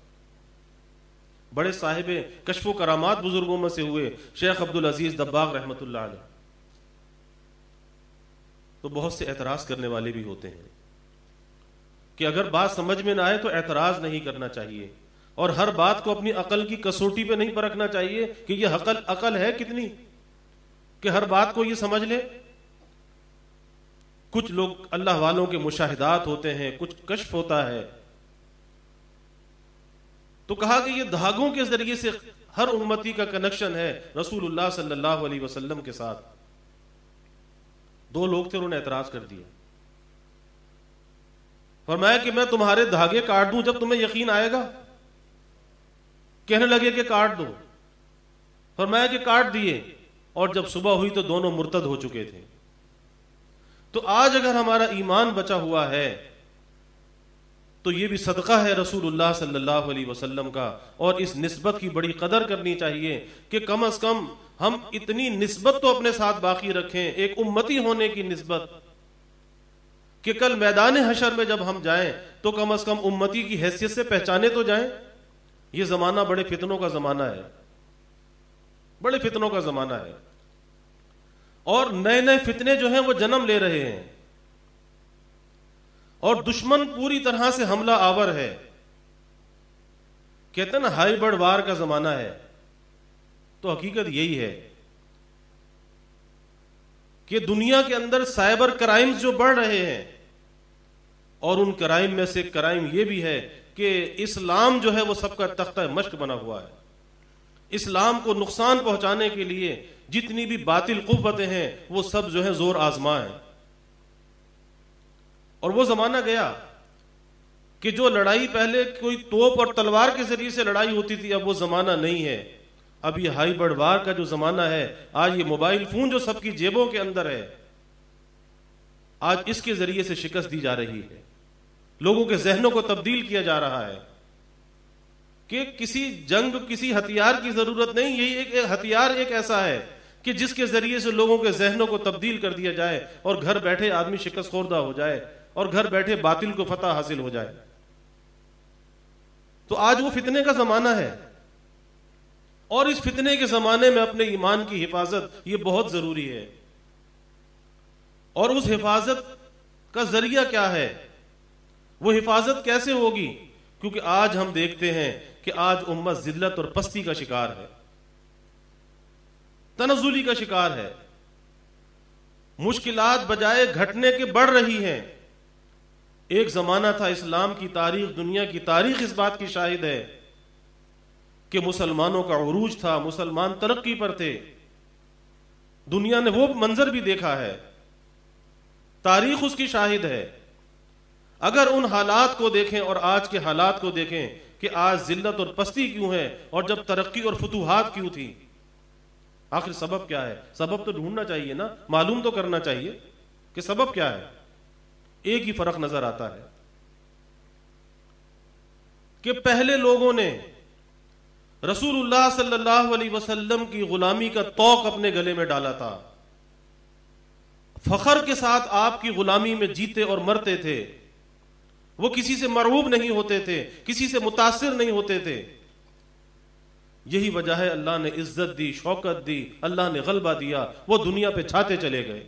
بڑے صاحب کشف و کرامات بزرگوں میں سے ہوئے شیخ عبدالعزیز دباغ رحمۃ اللہ علیہ۔ تو بہت سے اعتراض کرنے والے بھی ہوتے ہیں کہ اگر بات سمجھ میں نہ آئے تو اعتراض نہیں کرنا چاہیے، اور ہر بات کو اپنی عقل کی کسوٹی پہ نہیں پرکھنا چاہیے کہ یہ عقل ہے کتنی کہ ہر بات کو یہ سمجھ لے۔ کچھ لوگ اللہ والوں کے مشاہدات ہوتے ہیں، کچھ کشف ہوتا ہے۔ تو کہا کہ یہ دھاگوں کے ذریعے سے ہر امتی کا کنیکشن ہے رسول اللہ صلی اللہ علیہ وسلم کے ساتھ۔ دو لوگ تھے، انہوں نے اعتراض کر دیا، فرمایا کہ میں تمہارے دھاگے کاٹ دوں جب تمہیں یقین آئے گا؟ کہنے لگے کہ کاٹ دو۔ فرمایا کہ کاٹ دیے، اور جب صبح ہوئی تو دونوں مرتد ہو چکے تھے۔ تو آج اگر ہمارا ایمان بچا ہوا ہے تو یہ بھی صدقہ ہے رسول اللہ صلی اللہ علیہ وسلم کا، اور اس نسبت کی بڑی قدر کرنی چاہیے کہ کم از کم ہم اتنی نسبت تو اپنے ساتھ باقی رکھیں، ایک امتی ہونے کی نسبت، کہ کل میدان حشر میں جب ہم جائیں تو کم از کم امتی کی حیثیت سے پہچانے تو جائیں۔ یہ زمانہ بڑے فتنوں کا زمانہ ہے، بڑے فتنوں کا زمانہ ہے، اور نئے نئے فتنے جو ہیں وہ جنم لے رہے ہیں، اور دشمن پوری طرح سے حملہ آور ہے۔ کہتے ہیں نا ہائیبرڈ وار کا زمانہ ہے، تو حقیقت یہی ہے کہ دنیا کے اندر سائبر کرائمز جو بڑھ رہے ہیں، اور ان کرائم میں سے ایک کرائم یہ بھی ہے کہ اسلام جو ہے وہ سب کا تختہ مشق بنا ہوا ہے۔ اسلام کو نقصان پہنچانے کے لیے جتنی بھی باطل قوتیں ہیں وہ سب جو ہے زور آزما ہیں، اور وہ زمانہ گیا کہ جو لڑائی پہلے کوئی توپ اور تلوار کے ذریعے سے لڑائی ہوتی تھی، اب وہ زمانہ نہیں ہے۔ اب یہ ہائیبرڈ وار کا جو زمانہ ہے، آج یہ موبائل فون جو سب کی جیبوں کے اندر ہے، آج اس کے ذریعے سے شکست دی جا رہی ہے، لوگوں کے ذہنوں کو تبدیل کیا جا رہا ہے کہ کسی جنگ کسی ہتھیار کی ضرورت نہیں، یہی ایک ہتھیار ایک ایسا ہے کہ جس کے ذریعے سے لوگوں کے ذہنوں کو تبدیل کر دیا جائے، اور گھر بیٹھے آدمی شکست خوردہ ہو جائے، اور گھر بیٹھے باطل کو فتح حاصل ہو جائے۔ تو آج وہ فتنے کا زمانہ ہے، اور اس فتنے کے زمانے میں اپنے ایمان کی حفاظت یہ بہت ضروری ہے۔ اور اس حفاظت کا ذریعہ کیا ہے؟ وہ حفاظت کیسے ہوگی؟ کیونکہ آج ہم دیکھتے ہیں کہ آج امت ذلت اور پستی کا شکار ہے، تنزلی کا شکار ہے، مشکلات بجائے گھٹنے کے بڑھ رہی ہیں۔ ایک زمانہ تھا، اسلام کی تاریخ، دنیا کی تاریخ اس بات کی شاہد ہے کہ مسلمانوں کا عروج تھا، مسلمان ترقی پر تھے، دنیا نے وہ منظر بھی دیکھا ہے، تاریخ اس کی شاہد ہے۔ اگر ان حالات کو دیکھیں اور آج کے حالات کو دیکھیں کہ آج ذلت اور پستی کیوں ہے، اور جب ترقی اور فتوحات کیوں تھی، آخر سبب کیا ہے؟ سبب تو ڈھونڈنا چاہیے نا، معلوم تو کرنا چاہیے کہ سبب کیا ہے۔ ایک ہی فرق نظر آتا ہے کہ پہلے لوگوں نے رسول اللہ صلی اللہ علیہ وسلم کی غلامی کا طوق اپنے گلے میں ڈالا تھا، فخر کے ساتھ آپ کی غلامی میں جیتے اور مرتے تھے، وہ کسی سے مرعوب نہیں ہوتے تھے، کسی سے متاثر نہیں ہوتے تھے۔ یہی وجہ ہے اللہ نے عزت دی، شوکت دی، اللہ نے غلبہ دیا، وہ دنیا پہ چھاتے چلے گئے۔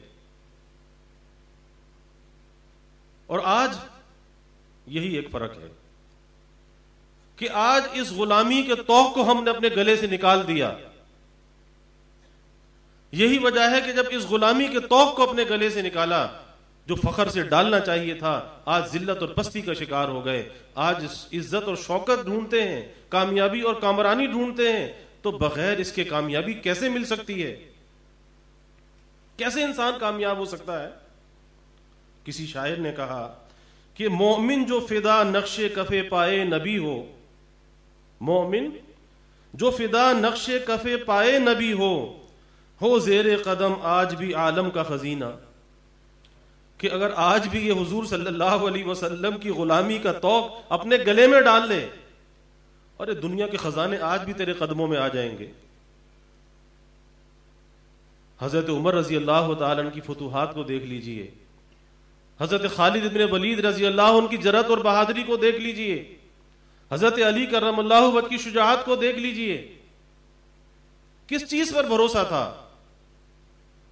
اور آج یہی ایک فرق ہے کہ آج اس غلامی کے طوق کو ہم نے اپنے گلے سے نکال دیا۔ یہی وجہ ہے کہ جب اس غلامی کے طوق کو اپنے گلے سے نکالا، جو فخر سے ڈالنا چاہیے تھا، آج ذلت اور پستی کا شکار ہو گئے۔ آج عزت اور شوکت ڈھونڈتے ہیں، کامیابی اور کامرانی ڈھونڈتے ہیں، تو بغیر اس کے کامیابی کیسے مل سکتی ہے؟ کیسے انسان کامیاب ہو سکتا ہے؟ کسی شاعر نے کہا کہ مومن جو فدا نقش کف پائے نبی مومن جو فدا نقش کف پائے نبی ہو زیر قدم آج بھی عالم کا خزینہ، کہ اگر آج بھی یہ حضور صلی اللہ علیہ وسلم کی غلامی کا طوق اپنے گلے میں ڈال لے، اور دنیا کے خزانے آج بھی تیرے قدموں میں آ جائیں گے۔ حضرت عمر رضی اللہ تعالیٰ عنہ کی فتوحات کو دیکھ لیجئے، حضرت خالد بن ولید رضی اللہ عنہ کی جرأت اور بہادری کو دیکھ لیجئے، حضرت علی کرم اللہ وجہ کی شجاعت کو دیکھ لیجئے۔ کس چیز پر بھروسہ تھا؟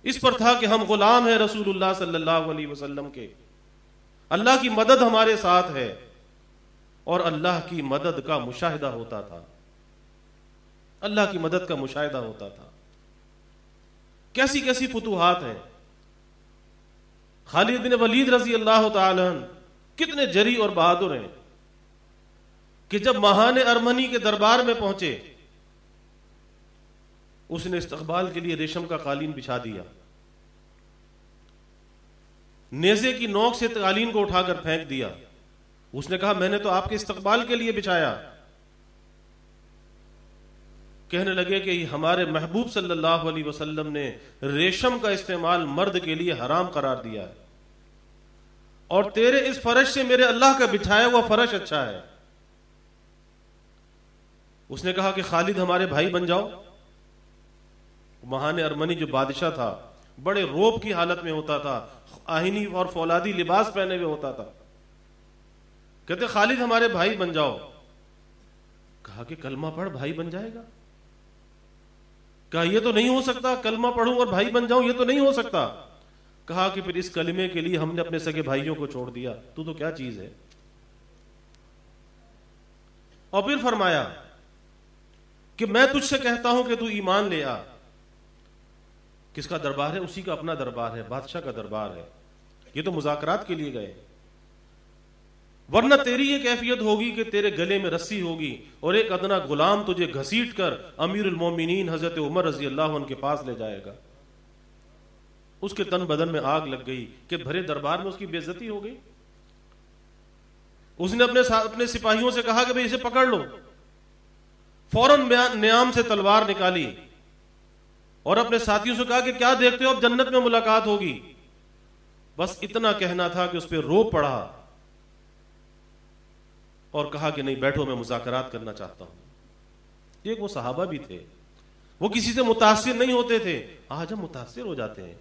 اس پر تھا کہ ہم غلام ہیں رسول اللہ صلی اللہ علیہ وسلم کے، اللہ کی مدد ہمارے ساتھ ہے، اور اللہ کی مدد کا مشاہدہ ہوتا تھا، اللہ کی مدد کا مشاہدہ ہوتا تھا۔ کیسی کیسی فتوحات ہیں۔ خالد بن ولید رضی اللہ تعالی عنہ کتنے جری اور بہادر ہیں کہ جب ماہان ارمنی کے دربار میں پہنچے، اس نے استقبال کے لیے ریشم کا قالین بچھا دیا، نیزے کی نوک سے قالین کو اٹھا کر پھینک دیا۔ اس نے کہا میں نے تو آپ کے استقبال کے لیے بچھایا۔ کہنے لگے کہ ہمارے محبوب صلی اللہ علیہ وسلم نے ریشم کا استعمال مرد کے لیے حرام قرار دیا ہے، اور تیرے اس فرش سے میرے اللہ کا بچھایا ہوا فرش اچھا ہے۔ اس نے کہا کہ خالد ہمارے بھائی بن جاؤ۔ مہان ارمنی جو بادشاہ تھا بڑے روب کی حالت میں ہوتا تھا، آہنی اور فولادی لباس پہنے ہوئے ہوتا تھا، کہتے خالد ہمارے بھائی بن جاؤ۔ کہا کہ کلمہ پڑھ بھائی بن جائے گا؟ کہا یہ تو نہیں ہو سکتا، کلمہ پڑھوں اور بھائی بن جاؤں، یہ تو نہیں ہو سکتا۔ کہا کہ پھر اس کلمے کے لیے ہم نے اپنے سگے بھائیوں کو چھوڑ دیا، تو کیا چیز ہے؟ اور پھر فرمایا کہ میں تجھ سے کہتا ہوں کہ تو ایمان لے آ۔ کس کا دربار ہے؟ اسی کا اپنا دربار ہے، بادشاہ کا دربار ہے۔ یہ تو مذاکرات کے لیے گئے، ورنہ تیری یہ کیفیت ہوگی کہ تیرے گلے میں رسی ہوگی اور ایک ادنا غلام تجھے گھسیٹ کر امیر المومنین حضرت عمر رضی اللہ عنہ کے پاس لے جائے گا۔ اس کے تن بدن میں آگ لگ گئی کہ بھرے دربار میں اس کی بے عزتی ہو گئی۔ اس نے اپنے سپاہیوں سے کہا کہ بھئی اسے پکڑ لو۔ فوراً نیام سے تلوار نکالی اور اپنے ساتھیوں سے کہا کہ کیا دیکھتے ہو، اب جنت میں ملاقات ہوگی۔ بس اتنا کہنا تھا کہ اس پہ رو پڑا اور کہا کہ نہیں بیٹھو، میں مذاکرات کرنا چاہتا ہوں۔ ایک وہ صحابہ بھی تھے، وہ کسی سے متاثر نہیں ہوتے تھے۔ آج ہم متاثر ہو جاتے ہیں۔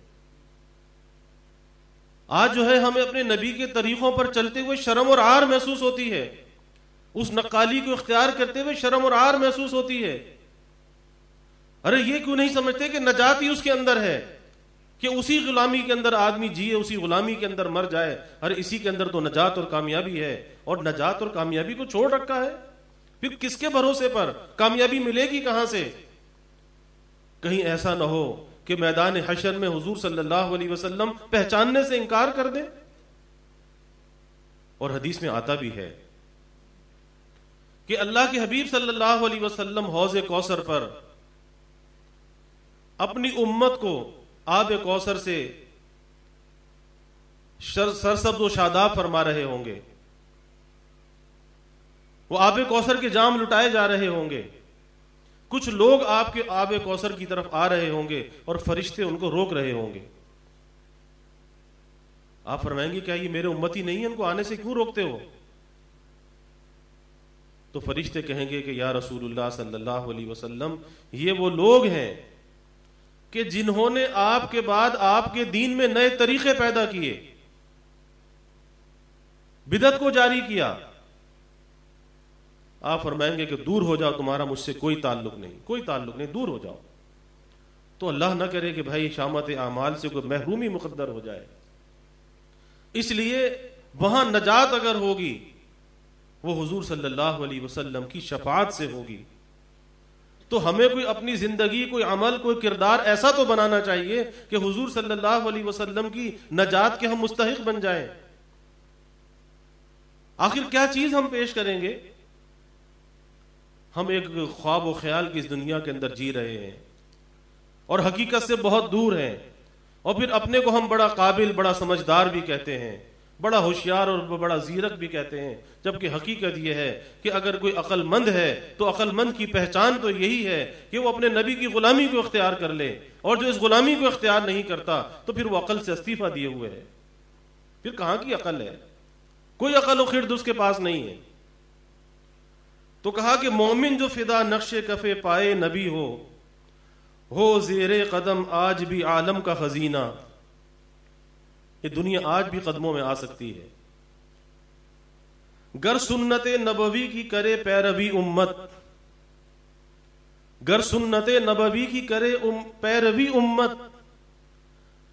آج جو ہے ہمیں اپنے نبی کے طریقوں پر چلتے ہوئے شرم اور عار محسوس ہوتی ہے، اس نقالی کو اختیار کرتے ہوئے شرم اور عار محسوس ہوتی ہے۔ ارے یہ کیوں نہیں سمجھتے کہ نجات ہی اس کے اندر ہے، کہ اسی غلامی کے اندر آدمی جیے، اسی غلامی کے اندر مر جائے۔ ارے اسی کے اندر تو نجات اور کامیابی ہے، اور نجات اور کامیابی کو چھوڑ رکھا ہے۔ پھر کس کے بھروسے پر کامیابی ملے گی؟ کہاں سے؟ کہیں ایسا نہ ہو کہ میدان حشر میں حضور صلی اللہ علیہ وسلم پہچاننے سے انکار کر دیں۔ اور حدیث میں آتا بھی ہے کہ اللہ کے حبیب صلی اللہ علیہ وسلم حوض کوثر پر اپنی امت کو آب کوثر سے سرسبز و شاداب فرما رہے ہوں گے، وہ آب کوثر کے جام لٹائے جا رہے ہوں گے، کچھ لوگ آپ کے آب کوثر کی طرف آ رہے ہوں گے اور فرشتے ان کو روک رہے ہوں گے۔ آپ فرمائیں گے کیا یہ میرے امتی نہیں ہیں، ان کو آنے سے کیوں روکتے ہو؟ تو فرشتے کہیں گے کہ یا رسول اللہ صلی اللہ علیہ وسلم، یہ وہ لوگ ہیں کہ جنہوں نے آپ کے بعد آپ کے دین میں نئے طریقے پیدا کیے، بدعت کو جاری کیا۔ آپ فرمائیں گے کہ دور ہو جاؤ، تمہارا مجھ سے کوئی تعلق نہیں، کوئی تعلق نہیں، دور ہو جاؤ۔ تو اللہ نہ کرے کہ بھائی شامت اعمال سے کوئی محرومی مقدر ہو جائے۔ اس لیے وہاں نجات اگر ہوگی وہ حضور صلی اللہ علیہ وسلم کی شفاعت سے ہوگی۔ تو ہمیں کوئی اپنی زندگی، کوئی عمل، کوئی کردار ایسا تو بنانا چاہیے کہ حضور صلی اللہ علیہ وسلم کی نجات کے ہم مستحق بن جائیں۔ آخر کیا چیز ہم پیش کریں گے؟ ہم ایک خواب و خیال کی اس دنیا کے اندر جی رہے ہیں اور حقیقت سے بہت دور ہیں، اور پھر اپنے کو ہم بڑا قابل، بڑا سمجھدار بھی کہتے ہیں، بڑا ہوشیار اور بڑا زیرک بھی کہتے ہیں، جبکہ حقیقت یہ ہے کہ اگر کوئی عقل مند ہے تو عقل مند کی پہچان تو یہی ہے کہ وہ اپنے نبی کی غلامی کو اختیار کر لے، اور جو اس غلامی کو اختیار نہیں کرتا تو پھر وہ عقل سے استعفیٰ دیے ہوئے ہے۔ پھر کہاں کی عقل ہے؟ کوئی عقل و خرد اس کے پاس نہیں ہے۔ تو کہا کہ مومن جو فدا نقش کفے پائے نبی ہو زیر قدم آج بھی عالم کا خزینہ۔ یہ دنیا آج بھی قدموں میں آ سکتی ہے، گر سنت نبوی کی کرے پیروی امت، گر سنت نبوی کی کرے پیروی امت،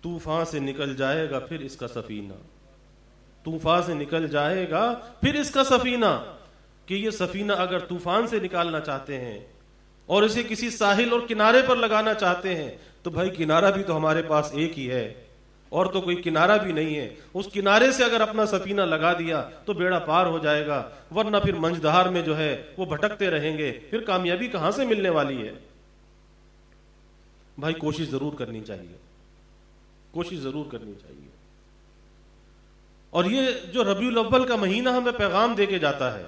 طوفان سے نکل جائے گا پھر اس کا سفینہ، طوفان سے نکل جائے گا پھر اس کا سفینہ۔ کہ یہ سفینہ اگر طوفان سے نکالنا چاہتے ہیں اور اسے کسی ساحل اور کنارے پر لگانا چاہتے ہیں تو بھائی کنارہ بھی تو ہمارے پاس ایک ہی ہے، اور تو کوئی کنارہ بھی نہیں ہے۔ اس کنارے سے اگر اپنا سفینہ لگا دیا تو بیڑا پار ہو جائے گا، ورنہ پھر منجدہار میں جو ہے وہ بھٹکتے رہیں گے، پھر کامیابی کہاں سے ملنے والی ہے؟ بھائی کوشش ضرور کرنی چاہیے، کوشش ضرور کرنی چاہیے۔ اور یہ جو ربیع الاول کا مہینہ ہمیں پیغام دے کے جاتا ہے،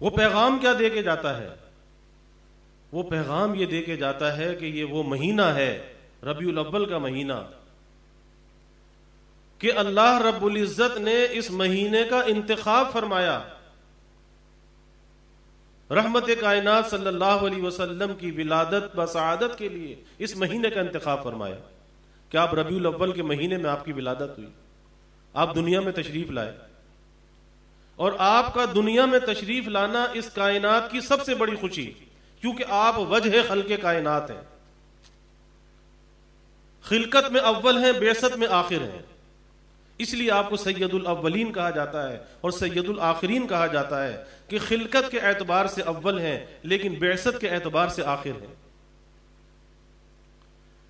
وہ پیغام کیا دے کے جاتا ہے؟ وہ پیغام یہ دے کے جاتا ہے کہ یہ وہ مہینہ ہے، ربیع الاول کا مہینہ، کہ اللہ رب العزت نے اس مہینے کا انتخاب فرمایا، رحمت کائنات صلی اللہ علیہ وسلم کی ولادت بسعادت کے لیے اس مہینے کا انتخاب فرمایا کہ آپ ربیع الاول کے مہینے میں آپ کی ولادت ہوئی، آپ دنیا میں تشریف لائے، اور آپ کا دنیا میں تشریف لانا اس کائنات کی سب سے بڑی خوشی، کیونکہ آپ وجہ خلق کائنات ہیں، خلقت میں اول ہیں، بعثت میں آخر ہیں، اس لیے آپ کو سید الاولین کہا جاتا ہے اور سید الآخرین کہا جاتا ہے کہ خلقت کے اعتبار سے اول ہیں لیکن بعثت کے اعتبار سے آخر ہیں۔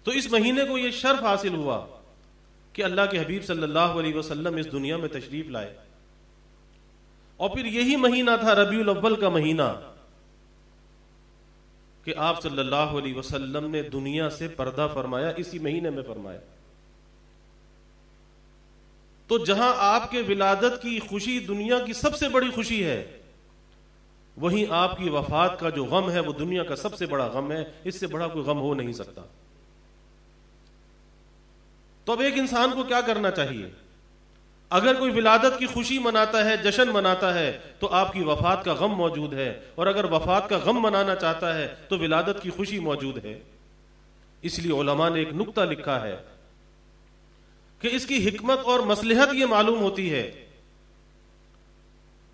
تو اس مہینے کو یہ شرف حاصل ہوا کہ اللہ کے حبیب صلی اللہ علیہ وسلم اس دنیا میں تشریف لائے، اور پھر یہی مہینہ تھا ربیع الاول کا مہینہ کہ آپ صلی اللہ علیہ وسلم نے دنیا سے پردہ فرمایا، اسی مہینے میں فرمایا۔ تو جہاں آپ کے ولادت کی خوشی دنیا کی سب سے بڑی خوشی ہے، وہیں آپ کی وفات کا جو غم ہے وہ دنیا کا سب سے بڑا غم ہے، اس سے بڑا کوئی غم ہو نہیں سکتا۔ تو اب ایک انسان کو کیا کرنا چاہیے؟ اگر کوئی ولادت کی خوشی مناتا ہے، جشن مناتا ہے، تو آپ کی وفات کا غم موجود ہے، اور اگر وفات کا غم منانا چاہتا ہے تو ولادت کی خوشی موجود ہے۔ اس لیے علماء نے ایک نکتہ لکھا ہے کہ اس کی حکمت اور مصلحت یہ معلوم ہوتی ہے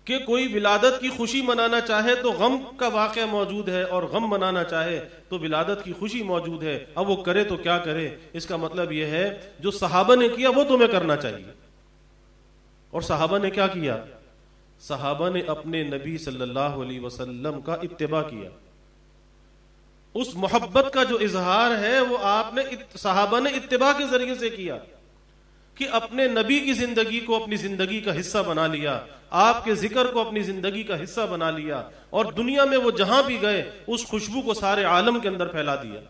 کہ کوئی ولادت کی خوشی منانا چاہے تو غم کا واقعہ موجود ہے، اور غم منانا چاہے تو ولادت کی خوشی موجود ہے۔ اب وہ کرے تو کیا کرے؟ اس کا مطلب یہ ہے جو صحابہ نے کیا وہ تمہیں کرنا چاہیے۔ اور صحابہ نے کیا کیا؟ صحابہ نے اپنے نبی صلی اللہ علیہ وسلم کا اتباع کیا۔ اس محبت کا جو اظہار ہے وہ آپ نے صحابہ نے اتباع کے ذریعے سے کیا کہ اپنے نبی کی زندگی کو اپنی زندگی کا حصہ بنا لیا، آپ کے ذکر کو اپنی زندگی کا حصہ بنا لیا، اور دنیا میں وہ جہاں بھی گئے اس خوشبو کو سارے عالم کے اندر پھیلا دیا۔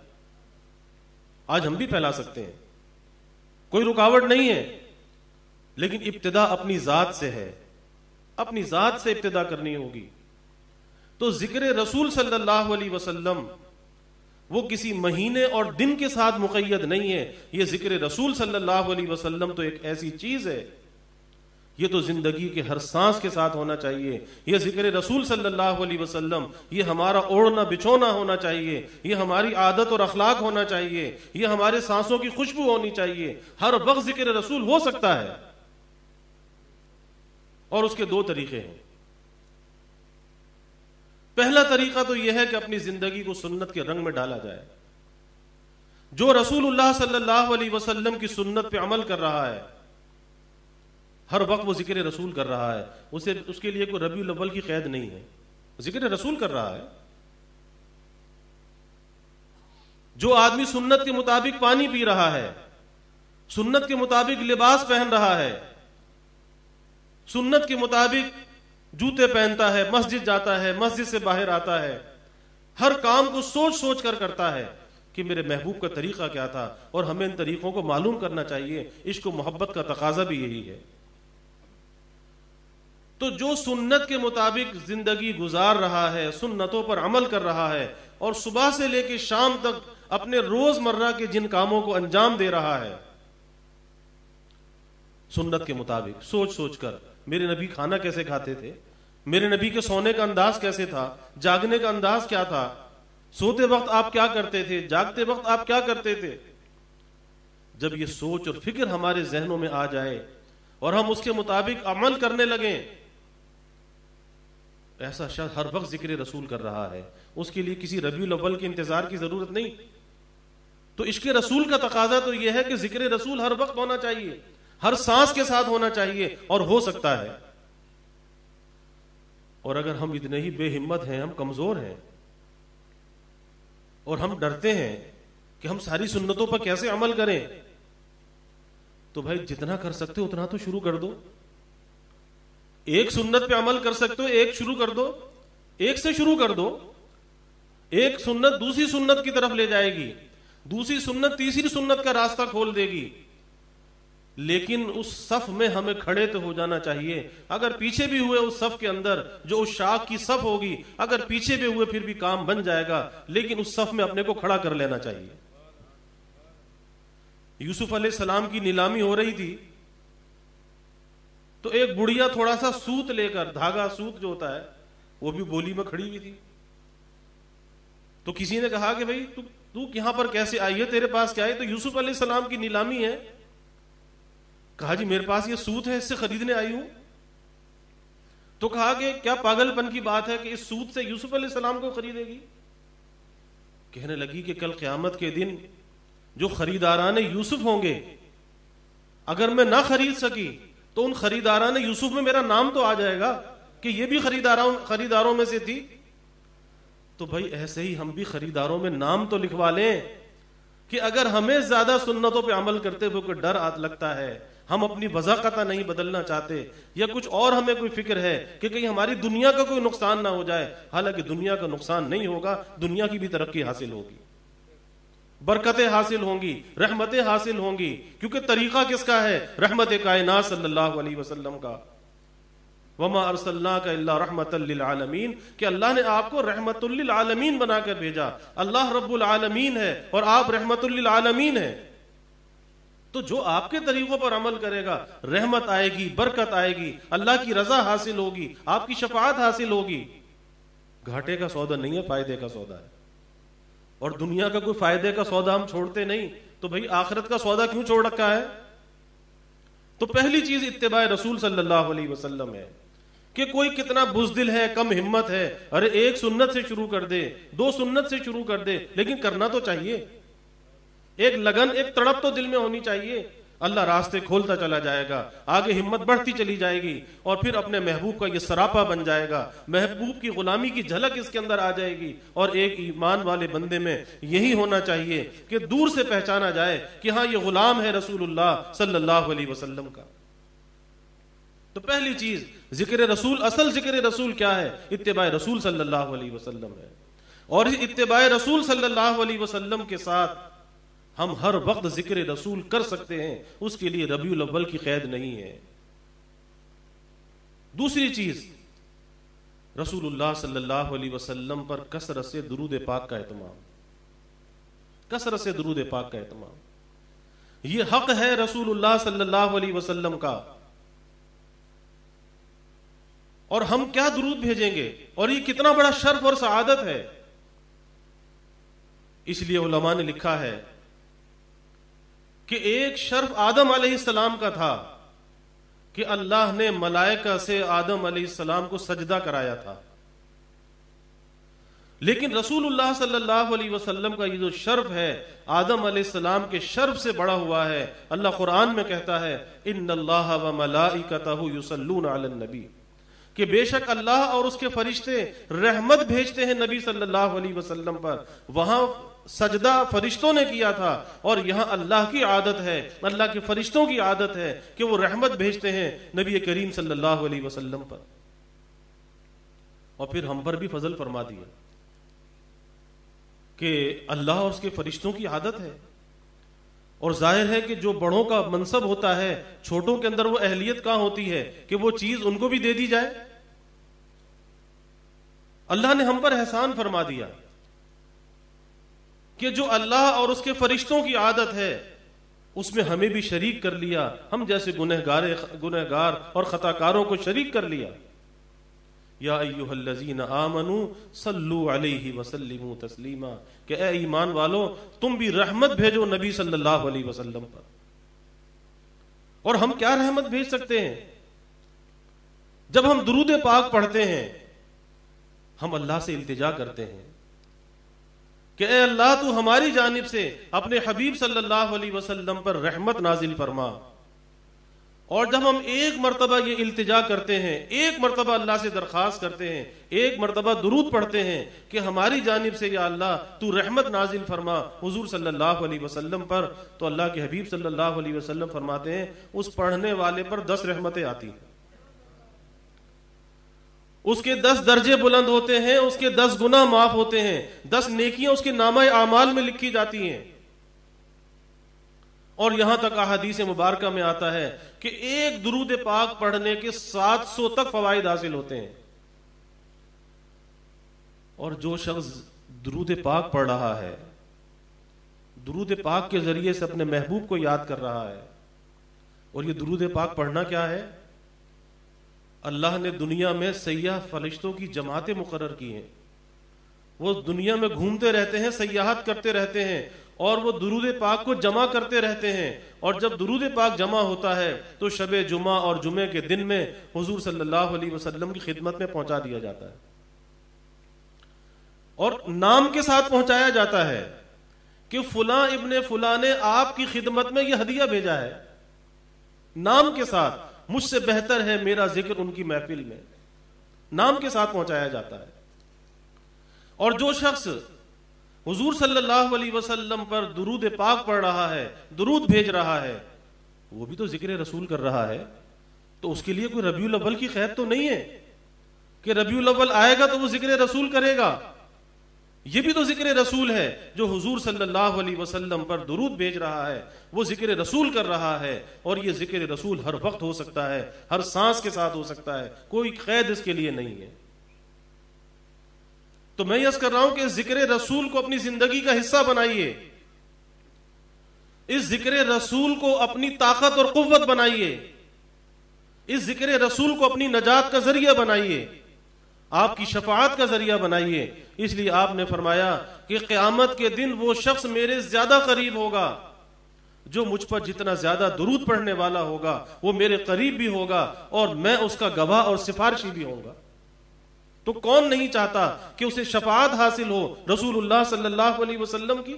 آج ہم بھی پھیلا سکتے ہیں، کوئی رکاوٹ نہیں ہے، لیکن ابتدا اپنی ذات سے ہے، اپنی ذات سے ابتدا کرنی ہوگی۔ تو ذکر رسول صلی اللہ علیہ وسلم وہ کسی مہینے اور دن کے ساتھ مقید نہیں ہے، یہ ذکر رسول صلی اللہ علیہ وسلم تو ایک ایسی چیز ہے، یہ تو زندگی کے ہر سانس کے ساتھ ہونا چاہیے۔ یہ ذکر رسول صلی اللہ علیہ وسلم یہ ہمارا اوڑھنا بچھونا ہونا چاہیے، یہ ہماری عادت اور اخلاق ہونا چاہیے، یہ ہمارے سانسوں کی خوشبو ہونی چاہیے۔ ہر وقت ذکر رسول ہو سکتا ہے، اور اس کے دو طریقے ہیں۔ پہلا طریقہ تو یہ ہے کہ اپنی زندگی کو سنت کے رنگ میں ڈالا جائے۔ جو رسول اللہ صلی اللہ علیہ وسلم کی سنت پہ عمل کر رہا ہے، ہر وقت وہ ذکر رسول کر رہا ہے، اس کے لیے کوئی ربیع الاول کی قید نہیں ہے، ذکر رسول کر رہا ہے۔ جو آدمی سنت کے مطابق پانی پی رہا ہے، سنت کے مطابق لباس پہن رہا ہے، سنت کے مطابق جوتے پہنتا ہے، مسجد جاتا ہے، مسجد سے باہر آتا ہے، ہر کام کو سوچ سوچ کر کرتا ہے کہ میرے محبوب کا طریقہ کیا تھا، اور ہمیں ان طریقوں کو معلوم کرنا چاہیے۔ عشق و محبت کا تقاضا بھی یہی ہے۔ تو جو سنت کے مطابق زندگی گزار رہا ہے، سنتوں پر عمل کر رہا ہے، اور صبح سے لے کے شام تک اپنے روز مرہ کے جن کاموں کو انجام دے رہا ہے سنت کے مطابق، سوچ سوچ کر میرے نبی کھانا کیسے کھاتے تھے، میرے نبی کے سونے کا انداز کیسے تھا، جاگنے کا انداز کیا تھا، سوتے وقت آپ کیا کرتے تھے، جاگتے وقت آپ کیا کرتے تھے۔ جب یہ سوچ اور فکر ہمارے ذہنوں میں آ جائے اور ہم اس کے مطابق عمل کرنے لگیں، ایسا شخص ہر وقت ذکر رسول کر رہا ہے، اس کے لیے کسی ربیع الاول کے انتظار کی ضرورت نہیں۔ تو عشق رسول کا تقاضا تو یہ ہے کہ ذکر رسول ہر وقت ہونا چاہیے، ہر سانس کے ساتھ ہونا چاہیے، اور ہو سکتا ہے۔ اور اگر ہم اتنے ہی بے ہمت ہیں، ہم کمزور ہیں، اور ہم ڈرتے ہیں کہ ہم ساری سنتوں پر کیسے عمل کریں، تو بھائی جتنا کر سکتے ہو اتنا تو شروع کر دو۔ ایک سنت پہ عمل کر سکتے ہو، ایک شروع کر دو، ایک سے شروع کر دو۔ ایک سنت دوسری سنت کی طرف لے جائے گی، دوسری سنت تیسری سنت کا راستہ کھول دے گی، لیکن اس صف میں ہمیں کھڑے تو ہو جانا چاہیے۔ اگر پیچھے بھی ہوئے اس صف کے اندر جو اس شاخ کی صف ہوگی، اگر پیچھے بھی ہوئے پھر بھی کام بن جائے گا، لیکن اس صف میں اپنے کو کھڑا کر لینا چاہیے۔ یوسف علیہ السلام کی نیلامی ہو رہی تھی، تو ایک بڑھیا تھوڑا سا سوت لے کر، دھاگا سوت جو ہوتا ہے وہ بھی بولی میں کھڑی ہوئی تھی. تو کسی نے کہا کہ بھائی تو یہاں پر کیسے آئی ہے، تیرے پاس کیا ہے؟ تو یوسف علیہ السلام کی نیلامی ہے. کہا جی میرے پاس یہ سوت ہے، اس سے خریدنے آئی ہوں. تو کہا کہ کیا پاگل پن کی بات ہے کہ اس سوت سے یوسف علیہ السلام کو خریدے گی؟ کہنے لگی کہ کل قیامت کے دن جو خریداران یوسف ہوں گے، اگر میں نہ خرید سکی تو ان خریداران یوسف میں میرا نام تو آ جائے گا کہ یہ بھی خریداروں میں سے تھی. تو بھائی ایسے ہی ہم بھی خریداروں میں نام تو لکھوا لیں کہ اگر ہمیں زیادہ سنتوں پہ عمل کرتے ہوئے کوئی ڈر لگتا ہے، ہم اپنی وضاقتہ نہیں بدلنا چاہتے، یا کچھ اور ہمیں کوئی فکر ہے کہ کہیں ہماری دنیا کا کوئی نقصان نہ ہو جائے، حالانکہ دنیا کا نقصان نہیں ہوگا، دنیا کی بھی ترقی حاصل ہوگی، برکتیں حاصل ہوں گی، رحمتیں حاصل ہوں گی. کیونکہ طریقہ کس کا ہے؟ رحمت کائنات صلی اللہ علیہ وسلم کا. وما ارسلناک الا رحمتا للعالمین، کہ اللہ نے آپ کو رحمت للعالمین بنا کر بھیجا. اللہ رب العالمین ہے اور آپ رحمت للعالمین ہیں. تو جو آپ کے طریقوں پر عمل کرے گا، رحمت آئے گی، برکت آئے گی، اللہ کی رضا حاصل ہوگی، آپ کی شفاعت حاصل ہوگی. گھاٹے کا سودا نہیں ہے، فائدے کا سودا ہے. اور دنیا کا کوئی فائدے کا سودا ہم چھوڑتے نہیں، تو بھئی آخرت کا سودا کیوں چھوڑ رکھا ہے؟ تو پہلی چیز اتباع رسول صلی اللہ علیہ وسلم ہے. کہ کوئی کتنا بزدل ہے، کم ہمت ہے، ارے ایک سنت سے شروع کر دے، 2 سنت سے شروع کر دے، لیکن کرنا تو چاہیے. ایک لگن، ایک تڑپ تو دل میں ہونی چاہیے. اللہ راستے کھولتا چلا جائے گا، آگے ہمت بڑھتی چلی جائے گی، اور پھر اپنے محبوب کا یہ سراپا بن جائے گا. محبوب کی غلامی کی جھلک اس کے اندر آ جائے گی. اور ایک ایمان والے بندے میں یہی ہونا چاہیے کہ دور سے پہچانا جائے کہ ہاں یہ غلام ہے رسول اللہ صلی اللہ علیہ وسلم کا. تو پہلی چیز ذکر رسول، اصل ذکر رسول کیا ہے؟ اتباع رسول صلی اللہ علیہ وسلم ہے. اور اس اتباع رسول صلی اللہ علیہ وسلم کے ساتھ ہم ہر وقت ذکر رسول کر سکتے ہیں، اس کے لیے ربیع الاول کی قید نہیں ہے. دوسری چیز، رسول اللہ صلی اللہ علیہ وسلم پر کثرت سے درود پاک کا اہتمام، کثرت سے درود پاک کا اہتمام. یہ حق ہے رسول اللہ صلی اللہ علیہ وسلم کا. اور ہم کیا درود بھیجیں گے، اور یہ کتنا بڑا شرف اور سعادت ہے. اس لیے علماء نے لکھا ہے کہ ایک شرف آدم علیہ السلام کا تھا کہ اللہ نے ملائکہ سے آدم علیہ السلام کو سجدہ کرایا تھا. لیکن رسول اللہ صلی اللہ علیہ وسلم کا یہ جو شرف ہے، آدم علیہ السلام کے شرف سے بڑا ہوا ہے. اللہ قرآن میں کہتا ہے ان اللہ وملائکتہ یصلون علی النبی، کہ بے شک اللہ اور اس کے فرشتے رحمت بھیجتے ہیں نبی صلی اللہ علیہ وسلم پر. وہاں سجدہ فرشتوں نے کیا تھا، اور یہاں اللہ کی عادت ہے، اللہ کے فرشتوں کی عادت ہے کہ وہ رحمت بھیجتے ہیں نبی کریم صلی اللہ علیہ وسلم پر. اور پھر ہم پر بھی فضل فرما دیا کہ اللہ اور اس کے فرشتوں کی عادت ہے. اور ظاہر ہے کہ جو بڑوں کا منصب ہوتا ہے، چھوٹوں کے اندر وہ اہلیت کہاں ہوتی ہے کہ وہ چیز ان کو بھی دے دی جائے. اللہ نے ہم پر احسان فرما دیا کہ جو اللہ اور اس کے فرشتوں کی عادت ہے اس میں ہمیں بھی شریک کر لیا. ہم جیسے گنہگار اور خطاکاروں کو شریک کر لیا. یا ایھا الذین آمنوا صلوا علیہ وسلموا تسلیما، کہ اے ایمان والو تم بھی رحمت بھیجو نبی صلی اللہ علیہ وسلم پر. اور ہم کیا رحمت بھیج سکتے ہیں؟ جب ہم درود پاک پڑھتے ہیں ہم اللہ سے التجا کرتے ہیں کہ اے اللہ تو ہماری جانب سے اپنے حبیب صلی اللہ علیہ وسلم پر رحمت نازل فرما. اور جب ہم ایک مرتبہ یہ التجا کرتے ہیں، ایک مرتبہ اللہ سے درخواست کرتے ہیں، ایک مرتبہ درود پڑھتے ہیں کہ ہماری جانب سے یا اللہ تو رحمت نازل فرما حضور صلی اللہ علیہ وسلم پر، تو اللہ کے حبیب صلی اللہ علیہ وسلم فرماتے ہیں اس پڑھنے والے پر 10 رحمتیں آتی ہیں، اس کے 10 درجے بلند ہوتے ہیں، اس کے 10 گناہ معاف ہوتے ہیں، 10 نیکیاں اس کے نامہ اعمال میں لکھی جاتی ہیں. اور یہاں تک احادیث مبارکہ میں آتا ہے کہ ایک درود پاک پڑھنے کے 700 تک فوائد حاصل ہوتے ہیں. اور جو شخص درود پاک پڑھ رہا ہے، درود پاک کے ذریعے سے اپنے محبوب کو یاد کر رہا ہے. اور یہ درود پاک پڑھنا کیا ہے؟ اللہ نے دنیا میں سیاح فرشتوں کی جماعتیں مقرر کی ہیں، وہ دنیا میں گھومتے رہتے ہیں، سیاحت کرتے رہتے ہیں، اور وہ درود پاک کو جمع کرتے رہتے ہیں، اور جب درود پاک جمع ہوتا ہے تو شب جمعہ اور جمعے کے دن میں حضور صلی اللہ علیہ وسلم کی خدمت میں پہنچا دیا جاتا ہے، اور نام کے ساتھ پہنچایا جاتا ہے کہ فلاں ابن فلاں نے آپ کی خدمت میں یہ ہدیہ بھیجا ہے، نام کے ساتھ، مجھ سے بہتر ہے میرا ذکر ان کی محفل میں، نام کے ساتھ پہنچایا جاتا ہے۔ اور جو شخص حضور صلی اللہ علیہ وسلم پر درود پاک پڑھ رہا ہے، درود بھیج رہا ہے، وہ بھی تو ذکر رسول کر رہا ہے، تو اس کے لیے کوئی ربیع الاول کی قید تو نہیں ہے کہ ربیع الاول آئے گا تو وہ ذکر رسول کرے گا۔ یہ بھی تو ذکر رسول ہے، جو حضور صلی اللہ علیہ وسلم پر درود بھیج رہا ہے وہ ذکر رسول کر رہا ہے، اور یہ ذکر رسول ہر وقت ہو سکتا ہے، ہر سانس کے ساتھ ہو سکتا ہے، کوئی قید اس کے لیے نہیں ہے۔ تو میں یہ کر رہا ہوں کہ اس ذکر رسول کو اپنی زندگی کا حصہ بنائیے، اس ذکر رسول کو اپنی طاقت اور قوت بنائیے، اس ذکر رسول کو اپنی نجات کا ذریعہ بنائیے، آپ کی شفاعت کا ذریعہ بنائیے۔ اس لیے آپ نے فرمایا کہ قیامت کے دن وہ شخص میرے زیادہ قریب ہوگا جو مجھ پر جتنا زیادہ درود پڑھنے والا ہوگا وہ میرے قریب بھی ہوگا، اور میں اس کا گواہ اور سفارشی بھی ہوں گا۔ تو کون نہیں چاہتا کہ اسے شفاعت حاصل ہو رسول اللہ صلی اللہ علیہ وسلم کی؟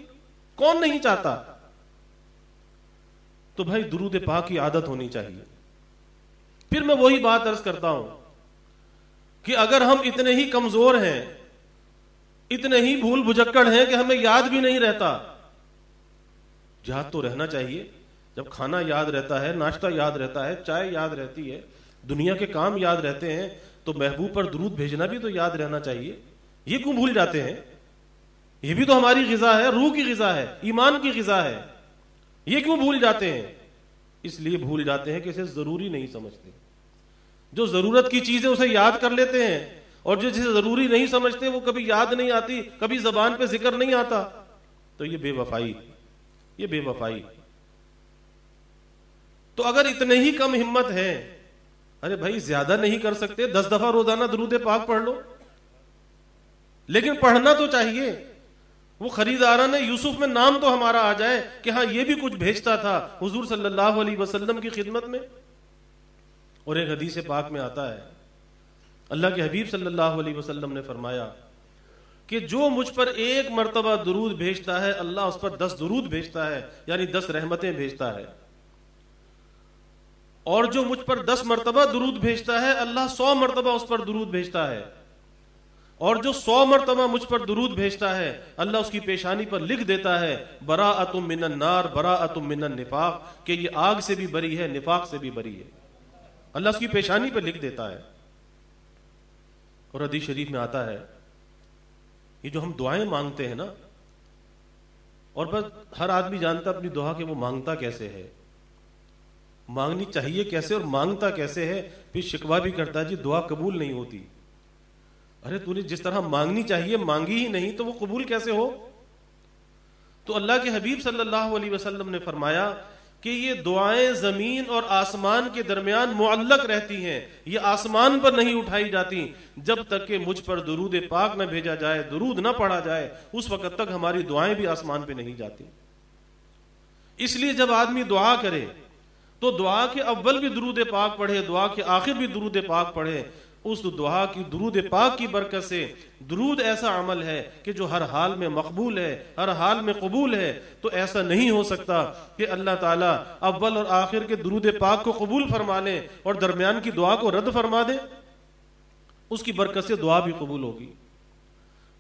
کون نہیں چاہتا؟ تو بھائی درود پاک کی عادت ہونی چاہیے۔ پھر میں وہی بات عرض کرتا ہوں کہ اگر ہم اتنے ہی کمزور ہیں، اتنے ہی بھول بھجکڑ ہیں کہ ہمیں یاد بھی نہیں رہتا، یاد تو رہنا چاہیے۔ جب کھانا یاد رہتا ہے، ناشتہ یاد رہتا ہے، چائے یاد رہتی ہے، دنیا کے کام یاد رہتے ہیں، تو محبوب پر درود بھیجنا بھی تو یاد رہنا چاہیے۔ یہ کیوں بھول جاتے ہیں؟ یہ بھی تو ہماری غذا ہے، روح کی غذا ہے، ایمان کی غذا ہے، یہ کیوں بھول جاتے ہیں؟ اس لیے بھول جاتے ہیں کہ اسے ضروری نہیں سمجھتے۔ جو ضرورت کی چیزیں اسے یاد کر لیتے ہیں، اور جو جسے ضروری نہیں سمجھتے وہ کبھی یاد نہیں آتی، کبھی زبان پہ ذکر نہیں آتا، تو یہ بے وفائی، یہ بے وفائی۔ تو اگر اتنے ہی کم ہمت ہے، ارے بھائی زیادہ نہیں کر سکتے، 10 دفعہ روزانہ درود پاک پڑھ لو، لیکن پڑھنا تو چاہیے۔ وہ خریداران یوسف میں نام تو ہمارا آ جائے کہ ہاں یہ بھی کچھ بھیجتا تھا حضور صلی اللہ علیہ وسلم کی خدمت میں۔ اور ایک حدیث پاک میں آتا ہے، اللہ کے حبیب صلی اللہ علیہ وسلم نے فرمایا کہ جو مجھ پر ایک مرتبہ درود بھیجتا ہے اللہ اس پر 10 درود بھیجتا ہے، یعنی 10 رحمتیں بھیجتا ہے، اور جو مجھ پر 10 مرتبہ درود بھیجتا ہے اللہ 100 مرتبہ اس پر درود بھیجتا ہے، اور جو 100 مرتبہ مجھ پر درود بھیجتا ہے اللہ اس کی پیشانی پر لکھ دیتا ہے براءۃ من النار براءۃ من النفاق، کہ یہ آگ سے بھی بری ہے، نفاق سے بھی بری ہے، اللہ اس کی پیشانی پر لکھ دیتا ہے۔ اور حدیث شریف میں آتا ہے یہ جو ہم دعائیں مانگتے ہیں نا، اور بس ہر آدمی جانتا اپنی دعا کہ وہ مانگتا کیسے ہے، مانگنی چاہیے کیسے اور مانگتا کیسے ہے، پھر شکوہ بھی کرتا ہے جی دعا قبول نہیں ہوتی۔ ارے تو نے جس طرح مانگنی چاہیے مانگی ہی نہیں تو وہ قبول کیسے ہو؟ تو اللہ کے حبیب صلی اللہ علیہ وسلم نے فرمایا کہ یہ دعائیں زمین اور آسمان کے درمیان معلق رہتی ہیں، یہ آسمان پر نہیں اٹھائی جاتی جب تک کہ مجھ پر درود پاک نہ بھیجا جائے، درود نہ پڑھا جائے، اس وقت تک ہماری دعائیں بھی آسمان پہ نہیں جاتی۔ اس لیے جب آدمی دعا کرے تو دعا کے اول بھی درود پاک پڑھے، دعا کے آخر بھی درود پاک پڑھے۔ اس دعا کی درود پاک کی برکت سے، درود ایسا عمل ہے کہ جو ہر حال میں مقبول ہے، ہر حال میں قبول ہے، تو ایسا نہیں ہو سکتا کہ اللہ تعالیٰ اول اور آخر کے درود پاک کو قبول فرما لے اور درمیان کی دعا کو رد فرما دے۔ اس کی برکت سے دعا بھی قبول ہوگی۔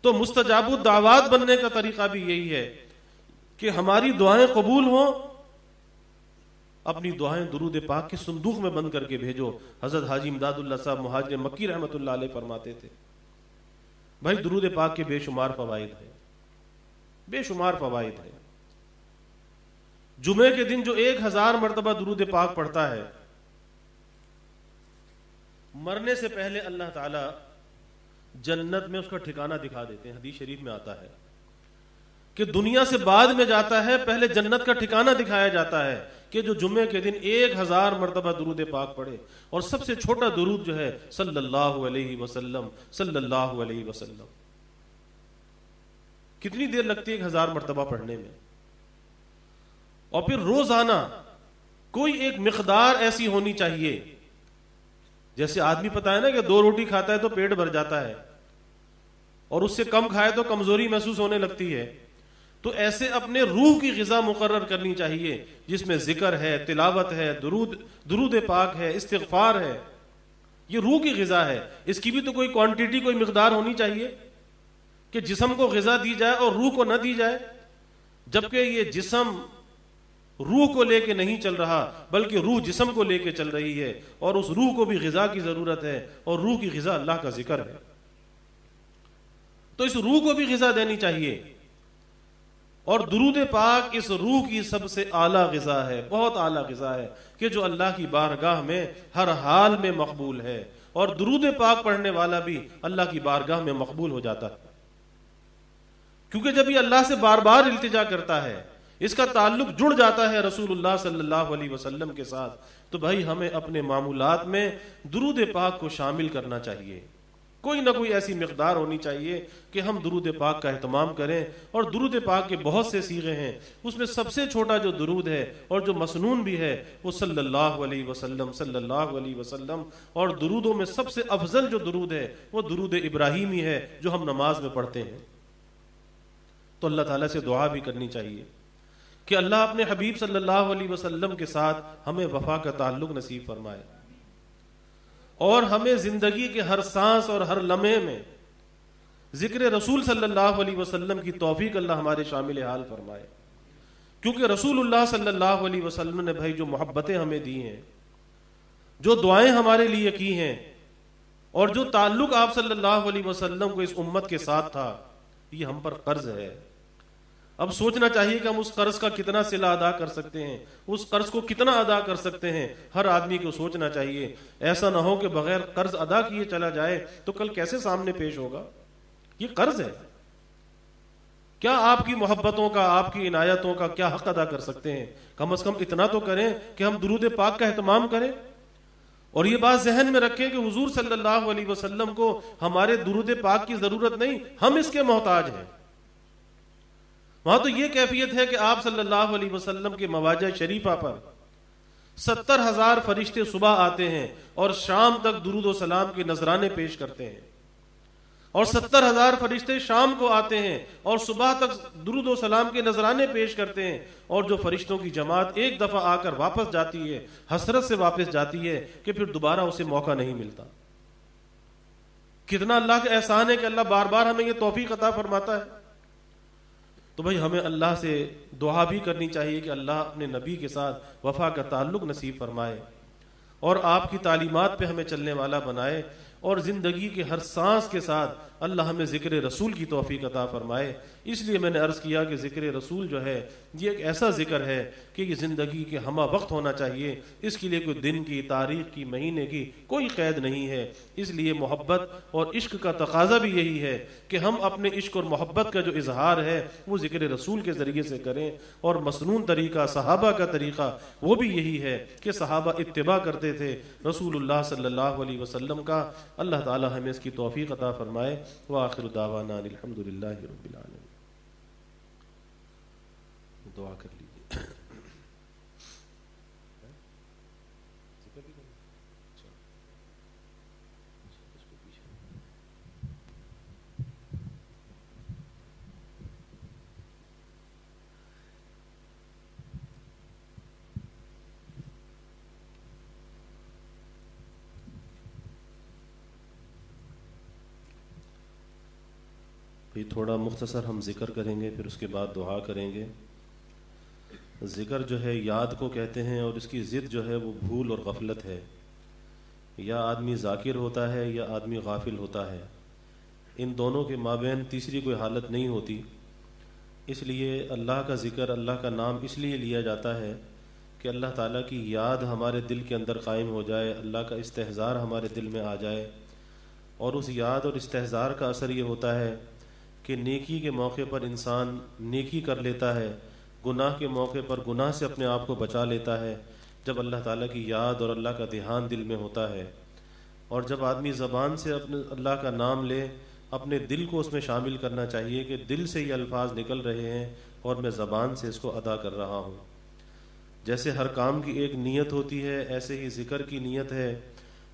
تو مستجاب الدعوات بننے کا طریقہ بھی یہی ہے کہ ہماری دعائیں قبول ہوں، اپنی دعائیں درود پاک کے صندوق میں بند کر کے بھیجو۔ حضرت حاجی امداد اللہ صاحب مہاجر مکی رحمۃ اللہ علیہ فرماتے تھے بھائی درود پاک کے بے شمار فوائد ہیں، بے شمار فوائد ہیں۔ جمعے کے دن جو 1000 مرتبہ درود پاک پڑھتا ہے، مرنے سے پہلے اللہ تعالی جنت میں اس کا ٹھکانہ دکھا دیتے ہیں۔ حدیث شریف میں آتا ہے کہ دنیا سے بعد میں جاتا ہے، پہلے جنت کا ٹھکانہ دکھایا جاتا ہے کہ جو جمعے کے دن 1000 مرتبہ درود پاک پڑھے، اور سب سے چھوٹا درود جو ہے صلی اللہ علیہ وسلم، صلی اللہ علیہ وسلم. کتنی دیر لگتی ہے 1000 مرتبہ پڑھنے میں؟ اور پھر روزانہ کوئی ایک مقدار ایسی ہونی چاہیے، جیسے آدمی پتا ہے نا کہ 2 روٹی کھاتا ہے تو پیٹ بھر جاتا ہے، اور اس سے کم کھائے تو کمزوری محسوس ہونے لگتی ہے. تو ایسے اپنے روح کی غذا مقرر کرنی چاہیے، جس میں ذکر ہے، تلاوت ہے، درود پاک ہے، استغفار ہے. یہ روح کی غذا ہے. اس کی بھی تو کوئی کوانٹٹی، کوئی مقدار ہونی چاہیے کہ جسم کو غذا دی جائے اور روح کو نہ دی جائے. جبکہ یہ جسم روح کو لے کے نہیں چل رہا، بلکہ روح جسم کو لے کے چل رہی ہے، اور اس روح کو بھی غذا کی ضرورت ہے، اور روح کی غذا اللہ کا ذکر ہے. تو اس روح کو بھی غذا دینی چاہیے. اور درود پاک اس روح کی سب سے اعلیٰ غذا ہے، بہت اعلیٰ غذا ہے، کہ جو اللہ کی بارگاہ میں ہر حال میں مقبول ہے. اور درود پاک پڑھنے والا بھی اللہ کی بارگاہ میں مقبول ہو جاتا ہے، کیونکہ جب یہ اللہ سے بار بار التجا کرتا ہے، اس کا تعلق جڑ جاتا ہے رسول اللہ صلی اللہ علیہ وسلم کے ساتھ. تو بھائی ہمیں اپنے معمولات میں درود پاک کو شامل کرنا چاہیے. کوئی نہ کوئی ایسی مقدار ہونی چاہیے کہ ہم درود پاک کا اہتمام کریں. اور درود پاک کے بہت سے صیغے ہیں، اس میں سب سے چھوٹا جو درود ہے اور جو مسنون بھی ہے وہ صلی اللہ علیہ وسلم، صلی اللہ علیہ وسلم. اور درودوں میں سب سے افضل جو درود ہے وہ درود ابراہیمی ہے، جو ہم نماز میں پڑھتے ہیں. تو اللہ تعالیٰ سے دعا بھی کرنی چاہیے کہ اللہ اپنے حبیب صلی اللہ علیہ وسلم کے ساتھ ہمیں وفا کا تعلق نصیب فرمائے، اور ہمیں زندگی کے ہر سانس اور ہر لمحے میں ذکر رسول صلی اللہ علیہ وسلم کی توفیق اللہ ہمارے شامل حال فرمائے. کیونکہ رسول اللہ صلی اللہ علیہ وسلم نے بھائی جو محبتیں ہمیں دی ہیں، جو دعائیں ہمارے لیے کی ہیں، اور جو تعلق آپ صلی اللہ علیہ وسلم کو اس امت کے ساتھ تھا، یہ ہم پر قرض ہے. اب سوچنا چاہیے کہ ہم اس قرض کا کتنا صلہ ادا کر سکتے ہیں، اس قرض کو کتنا ادا کر سکتے ہیں. ہر آدمی کو سوچنا چاہیے. ایسا نہ ہو کہ بغیر قرض ادا کیے چلا جائے تو کل کیسے سامنے پیش ہوگا. یہ قرض ہے. کیا آپ کی محبتوں کا، آپ کی عنایتوں کا کیا حق ادا کر سکتے ہیں؟ کم از کم اتنا تو کریں کہ ہم درود پاک کا اہتمام کریں. اور یہ بات ذہن میں رکھیں کہ حضور صلی اللہ علیہ وسلم کو ہمارے درود پاک کی ضرورت نہیں، ہم اس کے محتاج ہیں. وہاں تو یہ کیفیت ہے کہ آپ صلی اللہ علیہ وسلم کے مواجہ شریفہ پر 70,000 فرشتے صبح آتے ہیں اور شام تک درود و سلام کے نذرانے پیش کرتے ہیں، اور 70,000 فرشتے شام کو آتے ہیں اور صبح تک درود و سلام کے نذرانے پیش کرتے ہیں. اور جو فرشتوں کی جماعت ایک دفعہ آ کر واپس جاتی ہے، حسرت سے واپس جاتی ہے کہ پھر دوبارہ اسے موقع نہیں ملتا. کتنا اللہ کا احسان ہے کہ اللہ بار بار ہمیں یہ توفیق عطا فرماتا ہے. تو بھائی ہمیں اللہ سے دعا بھی کرنی چاہیے کہ اللہ اپنے نبی کے ساتھ وفا کا تعلق نصیب فرمائے، اور آپ کی تعلیمات پہ ہمیں چلنے والا بنائے، اور زندگی کے ہر سانس کے ساتھ اللہ ہمیں ذکر رسول کی توفیق عطا فرمائے. اس لیے میں نے عرض کیا کہ ذکر رسول جو ہے یہ ایک ایسا ذکر ہے کہ یہ زندگی کے ہمہ وقت ہونا چاہیے. اس کے لیے کوئی دن کی، تاریخ کی، مہینے کی کوئی قید نہیں ہے. اس لیے محبت اور عشق کا تقاضا بھی یہی ہے کہ ہم اپنے عشق اور محبت کا جو اظہار ہے وہ ذکر رسول کے ذریعے سے کریں. اور مسنون طریقہ، صحابہ کا طریقہ وہ بھی یہی ہے کہ صحابہ اتباع کرتے تھے رسول اللہ صلی اللہ علیہ وسلم کا. اللہ تعالی ہمیں اس کی توفیق عطا فرمائے. وآخر دعوانا الحمدللہ رب العالمین. دعا کر لیجیے. تھوڑا مختصر ہم ذکر کریں گے، پھر اس کے بعد دعا کریں گے. ذکر جو ہے یاد کو کہتے ہیں، اور اس کی ضد جو ہے وہ بھول اور غفلت ہے. یا آدمی ذاکر ہوتا ہے یا آدمی غافل ہوتا ہے. ان دونوں کے مابین تیسری کوئی حالت نہیں ہوتی. اس لیے اللہ کا ذکر، اللہ کا نام اس لیے لیا جاتا ہے کہ اللہ تعالیٰ کی یاد ہمارے دل کے اندر قائم ہو جائے، اللہ کا استحضار ہمارے دل میں آ جائے. اور اس یاد اور استحضار کا اثر یہ ہوتا ہے کہ نیکی کے موقع پر انسان نیکی کر لیتا ہے، گناہ کے موقع پر گناہ سے اپنے آپ کو بچا لیتا ہے جب اللہ تعالیٰ کی یاد اور اللہ کا دھیان دل میں ہوتا ہے. اور جب آدمی زبان سے اپنے اللہ کا نام لے اپنے دل کو اس میں شامل کرنا چاہیے کہ دل سے یہ الفاظ نکل رہے ہیں اور میں زبان سے اس کو ادا کر رہا ہوں. جیسے ہر کام کی ایک نیت ہوتی ہے ایسے ہی ذکر کی نیت ہے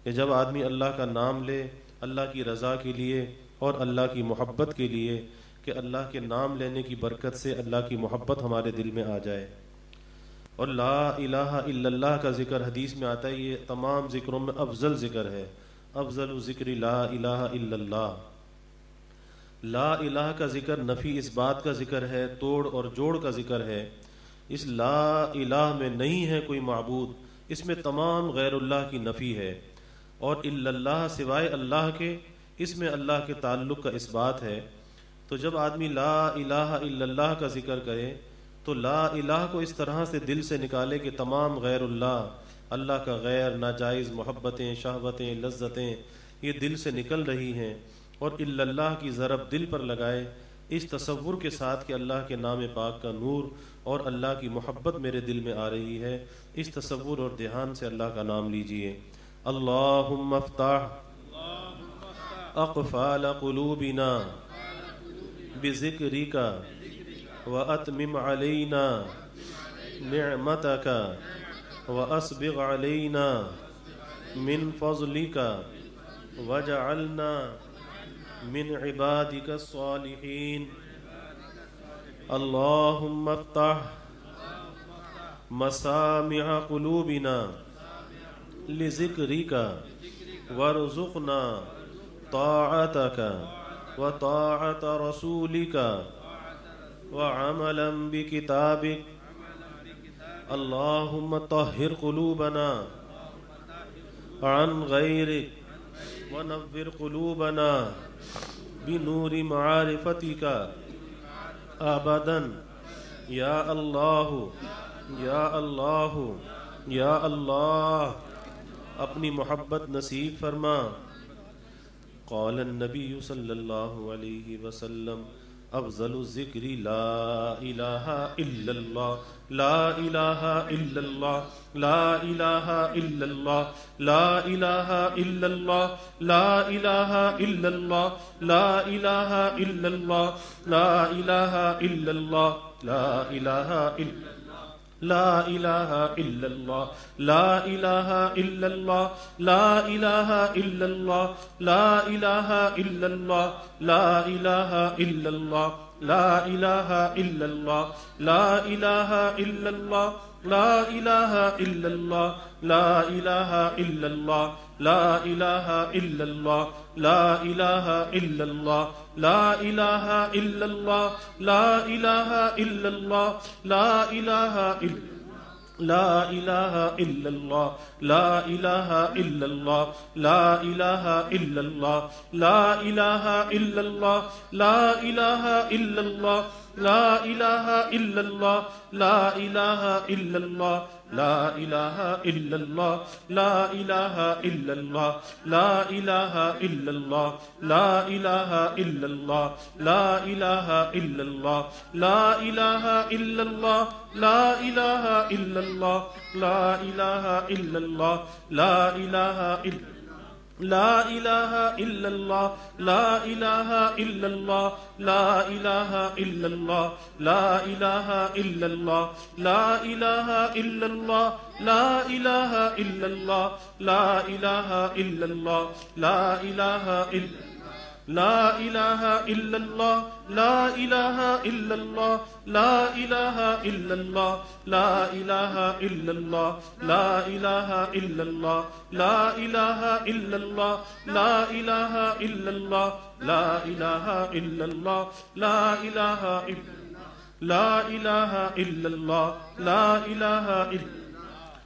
کہ جب آدمی اللہ کا نام لے اللہ کی رضا کے لیے اور اللہ کی محبت کے لیے کہ اللہ کے نام لینے کی برکت سے اللہ کی محبت ہمارے دل میں آ جائے. اور لا الہ الا اللہ کا ذکر حدیث میں آتا ہے یہ تمام ذکروں میں افضل ذکر ہے. افضل ذکر لا الہ الا اللہ. لا الہ کا ذکر نفی اس بات کا ذکر ہے، توڑ اور جوڑ کا ذکر ہے. اس لا الہ میں نہیں ہے کوئی معبود، اس میں تمام غیر اللہ کی نفی ہے. اور الا اللہ سوائے اللہ کے، اس میں اللہ کے تعلق کا اس بات ہے. تو جب آدمی لا الہ الا اللہ کا ذکر کرے تو لا الہ کو اس طرح سے دل سے نکالے کہ تمام غیر اللہ کا غیر، ناجائز محبتیں، شہوتیں، لذتیں یہ دل سے نکل رہی ہیں، اور الا اللہ کی ضرب دل پر لگائے اس تصور کے ساتھ کہ اللہ کے نام پاک کا نور اور اللہ کی محبت میرے دل میں آ رہی ہے. اس تصور اور دھیان سے اللہ کا نام لیجئے. اللہم افتح اقفال قلوبنا بذکرک واتمم علینا نعمتک واسبغ علینا من فضلک واجعلنا من عبادک الصالحین. اللہم افتح مسامع قلوبنا لذکرک وارزقنا طاعتک وطاعت رسولک وعملا بکتابک. اللہم طہر قلوبنا عن غیرک ونور قلوبنا بنور معارفتک ابدا. یا اللہ یا اللہ یا اللہ اپنی محبت نصیب فرما. قال النبی صلی اللہ علیہ وسلم افضل الذکر لا الہ الا اللہ لا الہ الا اللہ لا الہ الا اللہ لا الہ الا اللہ لا الہ الا اللہ لا الہ الا اللہ لا الہ الا اللہ لا الہ الا لا الہ الا اللہ لا الہ الا اللہ لا الہ الا اللہ لا الہ الا اللہ لا الہ الا اللہ لا الہ الا اللہ لا الہ الا اللہ لا الہ الا اللہ لا الہ الا اللہ لا الہ الا اللہ لا الہ الا اللہ لا الہ الا اللہ لا الہ الا اللہ لا الہ الا لا الہ الا اللہ لا الہ الا اللہ لا الہ الا اللہ لا الہ الا اللہ لا الہ الا اللہ لا الہ الا اللہ لا الہ الا اللہ لا الہ الا اللہ لا الہ الا اللہ لا الہ الا اللہ لا الہ الا اللہ لا الہ الا اللہ لا الہ الا اللہ لا الہ الا اللہ لا الہ الا اللہ لا الہ الا لا الہ الا اللہ لا الہ الا اللہ لا الہ الا اللہ لا الہ الا اللہ لا الہ الا اللہ لا الہ الا اللہ لا الہ الا اللہ لا الہ الا لا الہ الا اللہ لا الہ الا اللہ لا الہ الا اللہ لا الہ الا اللہ لا الہ الا اللہ لا الہ الا اللہ لا الہ الا اللہ لا الہ الا اللہ لا الہ الا لا الہ الا اللہ لا الہ الا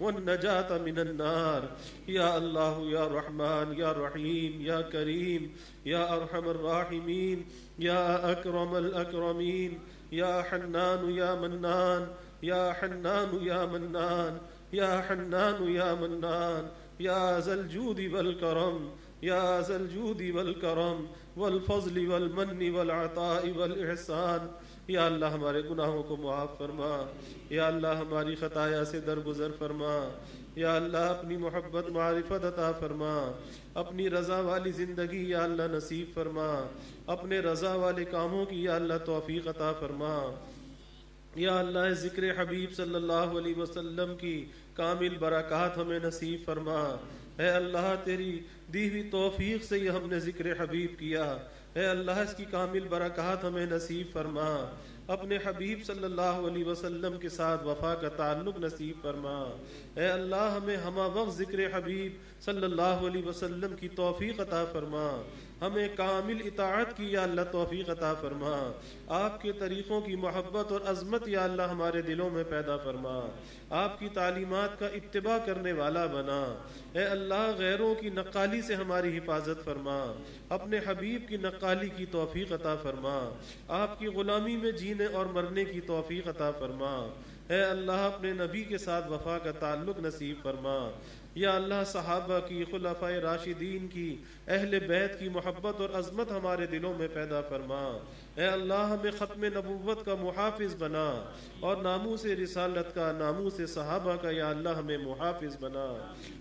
والنجاة من النار. یا اللہ یا رحمان یا رحیم یا کریم یا ارحم الراحمین یا اکرم الاکرمین یا حنان یا منان یا حنان یا منان یا حنان یا منان یا ذا الجود والکرم یا ذا الجود والکرم والفضل والمن والعطاء والاحسان. یا اللہ ہمارے گناہوں کو معاف فرما. یا اللہ ہماری خطایا سے درگزر فرما. یا اللہ اپنی محبت معرفت عطا فرما. اپنی رضا والی زندگی یا اللہ نصیب فرما. اپنے رضا والے کاموں کی یا اللہ توفیق عطا فرما. یا اللہ ذکر حبیب صلی اللہ علیہ وسلم کی کامل برکات ہمیں نصیب فرما. اے اللہ تیری دی ہوئی توفیق سے یہ ہم نے ذکر حبیب کیا. اے اللہ اس کی کامل برکات ہمیں نصیب فرما. اپنے حبیب صلی اللہ علیہ وسلم کے ساتھ وفا کا تعلق نصیب فرما. اے اللہ ہمیں ہمہ وقت ذکر حبیب صلی اللہ علیہ وسلم کی توفیق عطا فرما. ہمیں کامل اطاعت کی یا اللہ توفیق عطا فرما. آپ کے طریقوں کی محبت اور عظمت یا اللہ ہمارے دلوں میں پیدا فرما. آپ کی تعلیمات کا اتباع کرنے والا بنا. اے اللہ غیروں کی نقالی سے ہماری حفاظت فرما. اپنے حبیب کی نقالی کی توفیق عطا فرما. آپ کی غلامی میں جینے اور مرنے کی توفیق عطا فرما. اے اللہ اپنے نبی کے ساتھ وفا کا تعلق نصیب فرما. یا اللہ صحابہ کی، خلفائے راشدین کی، اہل بیت کی محبت اور عظمت ہمارے دلوں میں پیدا فرما. اے اللہ ہمیں ختم نبوت کا محافظ بنا اور ناموس رسالت کا، ناموس صحابہ کا یا اللہ ہمیں محافظ بنا.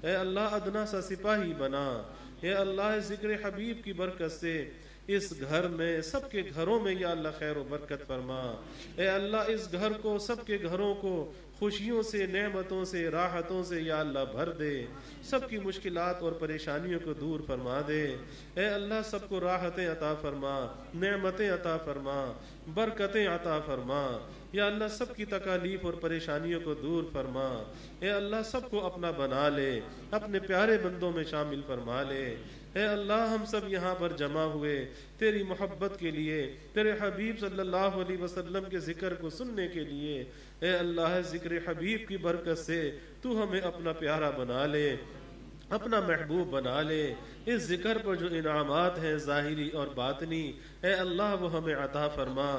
اے اللہ ادنا سا سپاہی بنا. اے اللہ ذکر حبیب کی برکت سے اس گھر میں، سب کے گھروں میں یا اللہ خیر و برکت فرما. اے اللہ اس گھر کو، سب کے گھروں کو خوشیوں سے، نعمتوں سے، راحتوں سے یا اللہ بھر دے. سب کی مشکلات اور پریشانیوں کو دور فرما دے. اے اللہ سب کو راحتیں عطا فرما، نعمتیں عطا فرما، برکتیں عطا فرما. یا اللہ سب کی تکالیف اور پریشانیوں کو دور فرما. اے اللہ سب کو اپنا بنا لے، اپنے پیارے بندوں میں شامل فرما لے. اے اللہ ہم سب یہاں پر جمع ہوئے تیری محبت کے لیے، تیرے حبیب صلی اللہ علیہ وسلم کے ذکر کو سننے کے لیے. اے اللہ ذکر حبیب کی برکت سے تو ہمیں اپنا پیارا بنا لے، اپنا محبوب بنا لے. اس ذکر پر جو انعامات ہیں ظاہری اور باطنی، اے اللہ وہ ہمیں عطا فرما.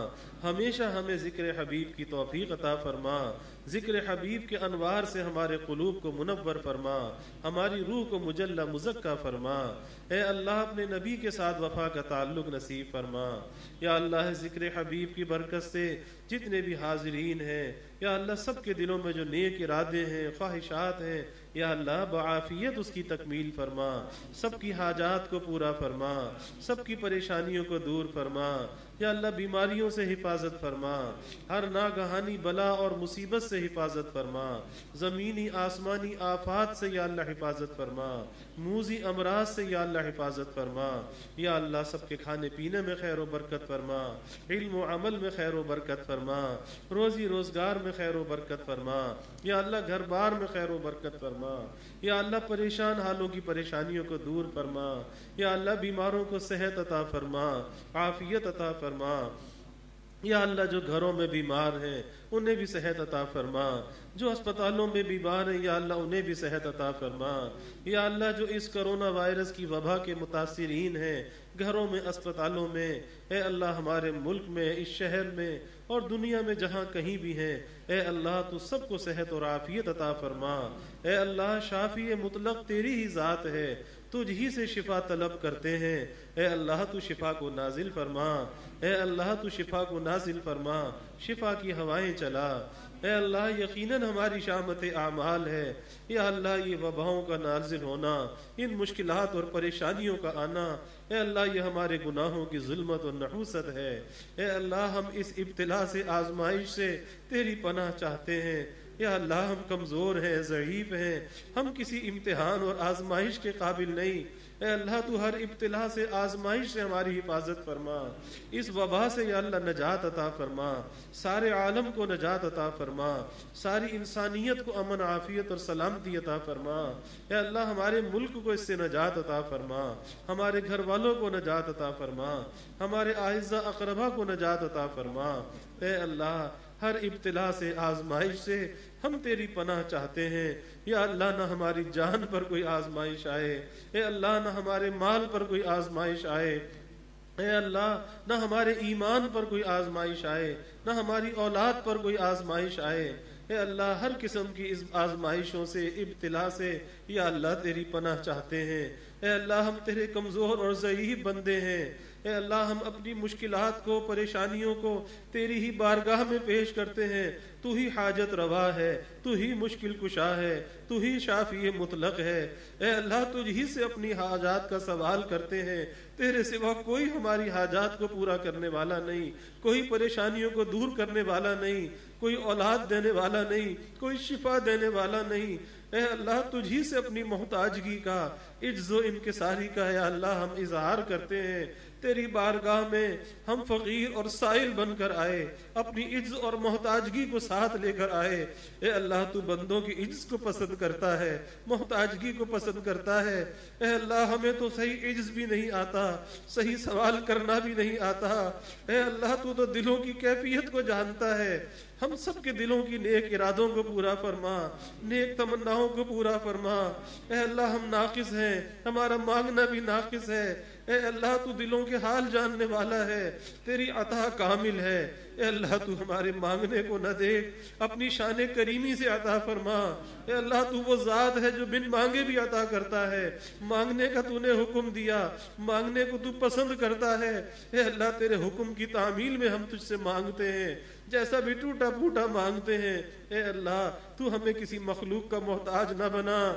ہمیشہ ہمیں ذکر حبیب کی توفیق عطا فرما. ذکر حبیب کے انوار سے ہمارے قلوب کو منور فرما، ہماری روح کو مجلہ مزکہ فرما. اے اللہ اپنے نبی کے ساتھ وفا کا تعلق نصیب فرما. یا اللہ ذکر حبیب کی برکت سے جتنے بھی حاضرین ہیں یا اللہ سب کے دلوں میں جو نیک ارادے ہیں، خواہشات ہیں، یا اللہ بعافیت اس کی تکمیل فرما. سب کی حاجات کو پورا فرما، سب کی پریشانیوں کو دور فرما. یا اللہ بیماریوں سے حفاظت فرما، ہر ناگہانی بلا اور مصیبت سے حفاظت فرما. زمینی آسمانی آفات سے یا اللہ حفاظت فرما، موذی امراض سے یا اللہ حفاظت فرما. یا اللہ سب کے کھانے پینے میں خیر و برکت فرما، علم و عمل میں خیر و برکت فرما، روزی روزگار میں خیر و برکت فرما. یا اللہ گھر بار میں خیر و برکت فرما. یا اللہ پریشان حالوں کی پریشانیوں کو دور فرما. یا اللہ بیماروں کو صحت عطا فرما، عافیت عطا فرما. یا اللہ جو گھروں میں بیمار ہیں انہیں بھی صحت عطا فرما، جو اسپتالوں میں بیمار ہیں یا اللہ انہیں بھی صحت عطا فرما. یا اللہ جو اس کرونا وائرس کی وبا کے متاثرین ہیں گھروں میں، اسپتالوں میں، اے اللہ ہمارے ملک میں، اس شہر میں اور دنیا میں جہاں کہیں بھی ہیں، اے اللہ تو سب کو صحت اور عافیت عطا فرما. اے اللہ شافی مطلق تیری ہی ذات ہے، تجھ ہی سے شفا طلب کرتے ہیں. اے اللہ تو شفا کو نازل فرما. اے اللہ تو شفا کو نازل فرما، شفا کی ہوائیں چلا. اے اللہ یقیناً ہماری شامت اعمال ہے. یا اللہ یہ وباؤں کا نازل ہونا، ان مشکلات اور پریشانیوں کا آنا، اے اللہ یہ ہمارے گناہوں کی ظلمت اور نحوست ہے. اے اللہ ہم اس ابتلا سے، آزمائش سے تیری پناہ چاہتے ہیں. یا اللہ ہم کمزور ہیں، ضعیف ہیں، ہم کسی امتحان اور آزمائش کے قابل نہیں. اے اللہ تو ہر ابتلا سے، آزمائش سے ہماری حفاظت فرما. اس وبا سے یا اللہ نجات عطا فرما، سارے عالم کو نجات عطا فرما، ساری انسانیت کو امن عافیت اور سلامتی عطا فرما. اے اللہ ہمارے ملک کو اس سے نجات عطا فرما، ہمارے گھر والوں کو نجات عطا فرما، ہمارے اعزاء اقربا کو نجات عطا فرما. اے اللہ ہر ابتلا سے، آزمائش سے ہم تیری پناہ چاہتے ہیں۔ یا اللہ نہ ہماری جان پر کوئی آزمائش آئے، اے اللہ نہ ہمارے مال پر کوئی آزمائش آئے، اے اللہ نہ ہمارے ایمان پر کوئی آزمائش آئے، نہ ہماری اولاد پر کوئی آزمائش آئے۔ اے اللہ ہر قسم کی اس آزمائشوں سے، ابتلا سے یا اللہ تیری پناہ چاہتے ہیں۔ اے اللہ ہم تیرے کمزور اور ضعیف بندے ہیں۔ اے اللہ ہم اپنی مشکلات کو، پریشانیوں کو تیری ہی بارگاہ میں پیش کرتے ہیں۔ تو ہی حاجت روا ہے، تو ہی مشکل کشا ہے، تو ہی شافی مطلق ہے۔ اے اللہ تجھ ہی سے اپنی حاجات کا سوال کرتے ہیں، تیرے سوا کوئی ہماری حاجات کو پورا کرنے والا نہیں، کوئی پریشانیوں کو دور کرنے والا نہیں، کوئی اولاد دینے والا نہیں، کوئی شفا دینے والا نہیں۔ اے اللہ تجھ ہی سے اپنی محتاجگی کا، عجز و انکساری کا اے اللہ ہم اظہار کرتے ہیں۔ تیری بارگاہ میں ہم فقیر اور سائل بن کر آئے، اپنی عجز اور محتاجگی کو ساتھ لے کر آئے۔ اے اللہ تو بندوں کی عجز کو پسند کرتا ہے، محتاجگی کو پسند کرتا ہے۔ اے اللہ ہمیں تو صحیح عجز بھی نہیں آتا، صحیح سوال کرنا بھی نہیں آتا۔ اے اللہ تو دلوں کی کیفیت کو جانتا ہے۔ ہم سب کے دلوں کی نیک ارادوں کو پورا فرما، نیک تمناؤں کو پورا فرما۔ اے اللہ ہم ناقص ہیں، ہمارا مانگنا بھی ناقص ہے۔ اے اللہ تو دلوں کے حال جاننے والا ہے، تیری عطا کامل ہے۔ اے اللہ تو ہمارے مانگنے کو نہ دیکھ، اپنی شان کریمی سے عطا فرما۔ اے اللہ تو وہ ذات ہے جو بن مانگے بھی عطا کرتا ہے، مانگنے کا تو نے حکم دیا، مانگنے کو تو پسند کرتا ہے۔ اے اللہ تیرے حکم کی تعمیل میں ہم تجھ سے مانگتے ہیں، جیسا بھی ٹوٹا پھوٹا مانگتے ہیں۔ اے اللہ تو ہمیں کسی مخلوق کا محتاج نہ بنا۔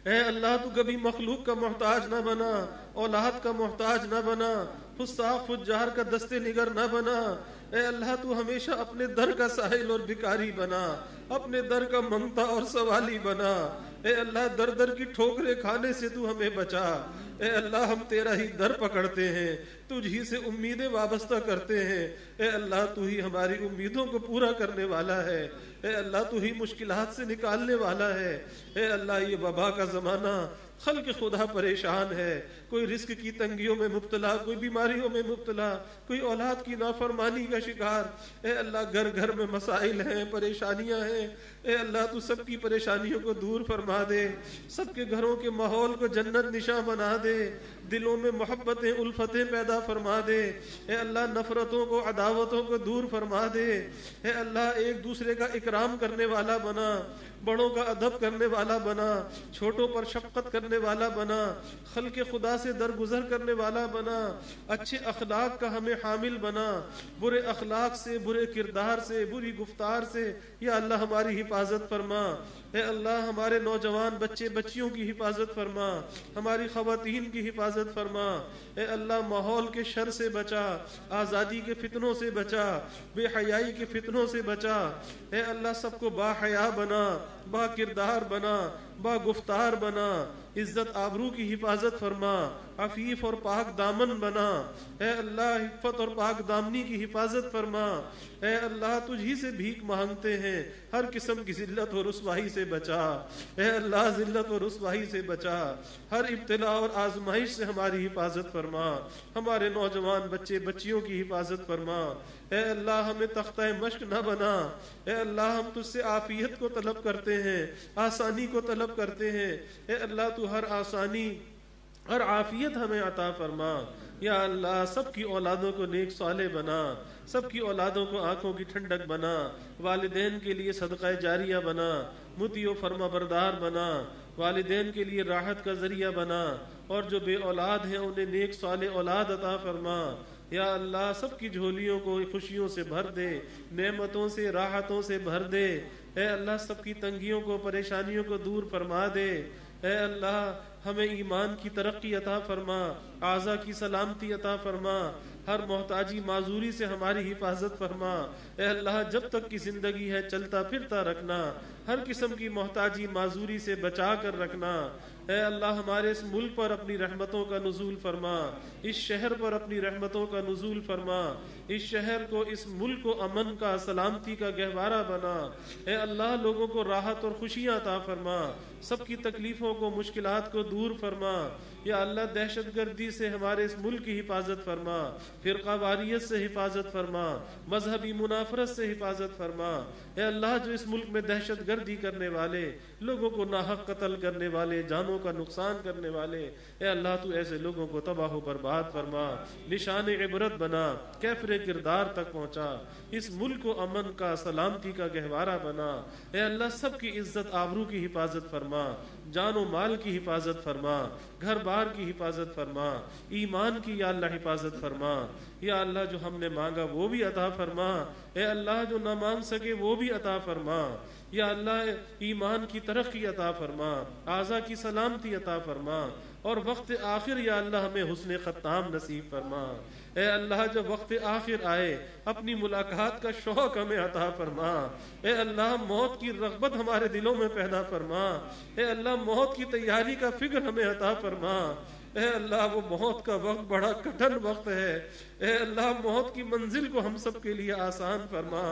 اے اللہ تو کبھی مخلوق کا محتاج نہ بنا، اولاد کا محتاج نہ بنا، فساق فجار کا دستے نگر نہ بنا۔ اے اللہ تو ہمیشہ اپنے در کا سائل اور بھکاری بنا، اپنے در کا منگتا اور سوالی بنا۔ اے اللہ در در کی ٹھوکریں کھانے سے تو ہمیں بچا۔ اے اللہ ہم تیرا ہی در پکڑتے ہیں، تجھ ہی سے امیدیں وابستہ کرتے ہیں۔ اے اللہ تو ہی ہماری امیدوں کو پورا کرنے والا ہے۔ اے اللہ تو ہی مشکلات سے نکالنے والا ہے۔ اے اللہ یہ وبا کا زمانہ، خلق خدا پریشان ہے، کوئی رزق کی تنگیوں میں مبتلا، کوئی بیماریوں میں مبتلا، کوئی اولاد کی نافرمانی کا شکار۔ اے اللہ گھر گھر میں مسائل ہیں، پریشانیاں ہیں۔ اے اللہ تو سب کی پریشانیوں کو دور فرما دے، سب کے گھروں کے ماحول کو جنت نشاں بنا دے، دلوں میں محبتیں الفتیں پیدا فرما دے۔ اے اللہ نفرتوں کو، عداوتوں کو دور فرما دے۔ اے اللہ ایک دوسرے کا اکرام کرنے والا بنا، بڑوں کا ادب کرنے والا بنا، چھوٹوں پر شفقت کرنے والا بنا، خلق خدا سے درگزر کرنے والا بنا، اچھے اخلاق کا ہمیں حامل بنا، برے اخلاق سے، برے کردار سے، بری گفتار سے یا اللہ ہماری حفاظت فرما۔ اے اللہ ہمارے نوجوان بچے بچیوں کی حفاظت فرما، ہماری خواتین کی حفاظت فرما۔ اے اللہ ماحول کے شر سے بچا، آزادی کے فتنوں سے بچا، بے حیائی کے فتنوں سے بچا۔ اے اللہ سب کو با حیا بنا، با کردار بنا، با گفتار بنا، عزت آبرو کی حفاظت فرما، عفیف اور پاک دامن بنا۔ اے اللہ عفت اور پاک دامنی کی حفاظت فرما۔ اے اللہ تجھ ہی سے بھیک مانگتے ہیں، ہر قسم کی ذلت و رسوائی سے بچا۔ اے اللہ ذلت و رسوائی سے بچا، ہر ابتلا اور آزمائش سے ہماری حفاظت فرما، ہمارے نوجوان بچے بچیوں کی حفاظت فرما۔ اے اللہ ہمیں تختہ مشق نہ بنا۔ اے اللہ ہم تجھ سے عافیت کو طلب کرتے ہیں، آسانی کو طلب کرتے ہیں۔ اے اللہ تو ہر آسانی، ہر عافیت ہمیں عطا فرما۔ یا اللہ سب کی اولادوں کو نیک صالح بنا، سب کی اولادوں کو آنکھوں کی ٹھنڈک بنا، والدین کے لیے صدقہ جاریہ بنا، مطیع و فرما بردار بنا، والدین کے لیے راحت کا ذریعہ بنا، اور جو بے اولاد ہیں انہیں نیک صالح اولاد عطا فرما۔ یا اللہ سب کی جھولیوں کو خوشیوں سے بھر دے، نعمتوں سے، راحتوں سے بھر دے۔ اے اللہ سب کی تنگیوں کو، پریشانیوں کو دور فرما دے۔ اے اللہ ہمیں ایمان کی ترقی عطا فرما، اعضاء کی سلامتی عطا فرما، ہر محتاجی معذوری سے ہماری حفاظت فرما۔ اے اللہ جب تک کی زندگی ہے چلتا پھرتا رکھنا، ہر قسم کی محتاجی معذوری سے بچا کر رکھنا۔ اے اللہ ہمارے اس ملک پر اپنی رحمتوں کا نزول فرما، اس شہر پر اپنی رحمتوں کا نزول فرما، اس شہر کو، اس ملک کو امن کا، سلامتی کا گہوارہ بنا۔ اے اللہ لوگوں کو راحت اور خوشیاں عطا فرما، سب کی تکلیفوں کو، مشکلات کو دور فرما۔ یا اللہ دہشت گردی سے ہمارے اس ملک کی حفاظت فرما، فرقہ واریت سے حفاظت فرما، مذہبی منافرت سے حفاظت فرما۔ اے اللہ جو اس ملک میں دہشت گردی کرنے والے، لوگوں کو ناحق قتل کرنے والے، جانوں کا نقصان کرنے والے، اے اللہ تو ایسے لوگوں کو تباہ و برباد فرما، نشان عبرت بنا، کیفر کردار تک پہنچا، اس ملک کو امن کا، سلامتی کا گہوارہ بنا۔ اے اللہ سب کی عزت آبرو کی حفاظت فرما، جان و مال کی حفاظت فرما، گھر بار کی حفاظت فرما، ایمان کی یا اللہ حفاظت فرما۔ یا اللہ جو ہم نے مانگا وہ بھی عطا فرما، اے اللہ جو نہ مانگ سکے وہ بھی عطا فرما۔ یا اللہ ایمان کی ترقی عطا فرما، اعضاء کی سلامتی عطا فرما، اور وقت آخر یا اللہ ہمیں حسن ختام نصیب فرما۔ اے اللہ جب وقت آخر آئے اپنی ملاقات کا شوق ہمیں عطا فرما۔ اے اللہ موت کی رغبت ہمارے دلوں میں پیدا فرما۔ اے اللہ موت کی تیاری کا فکر ہمیں عطا فرما۔ اے اللہ وہ موت کا وقت بڑا کٹھن وقت ہے، اے اللہ موت کی منزل کو ہم سب کے لیے آسان فرما۔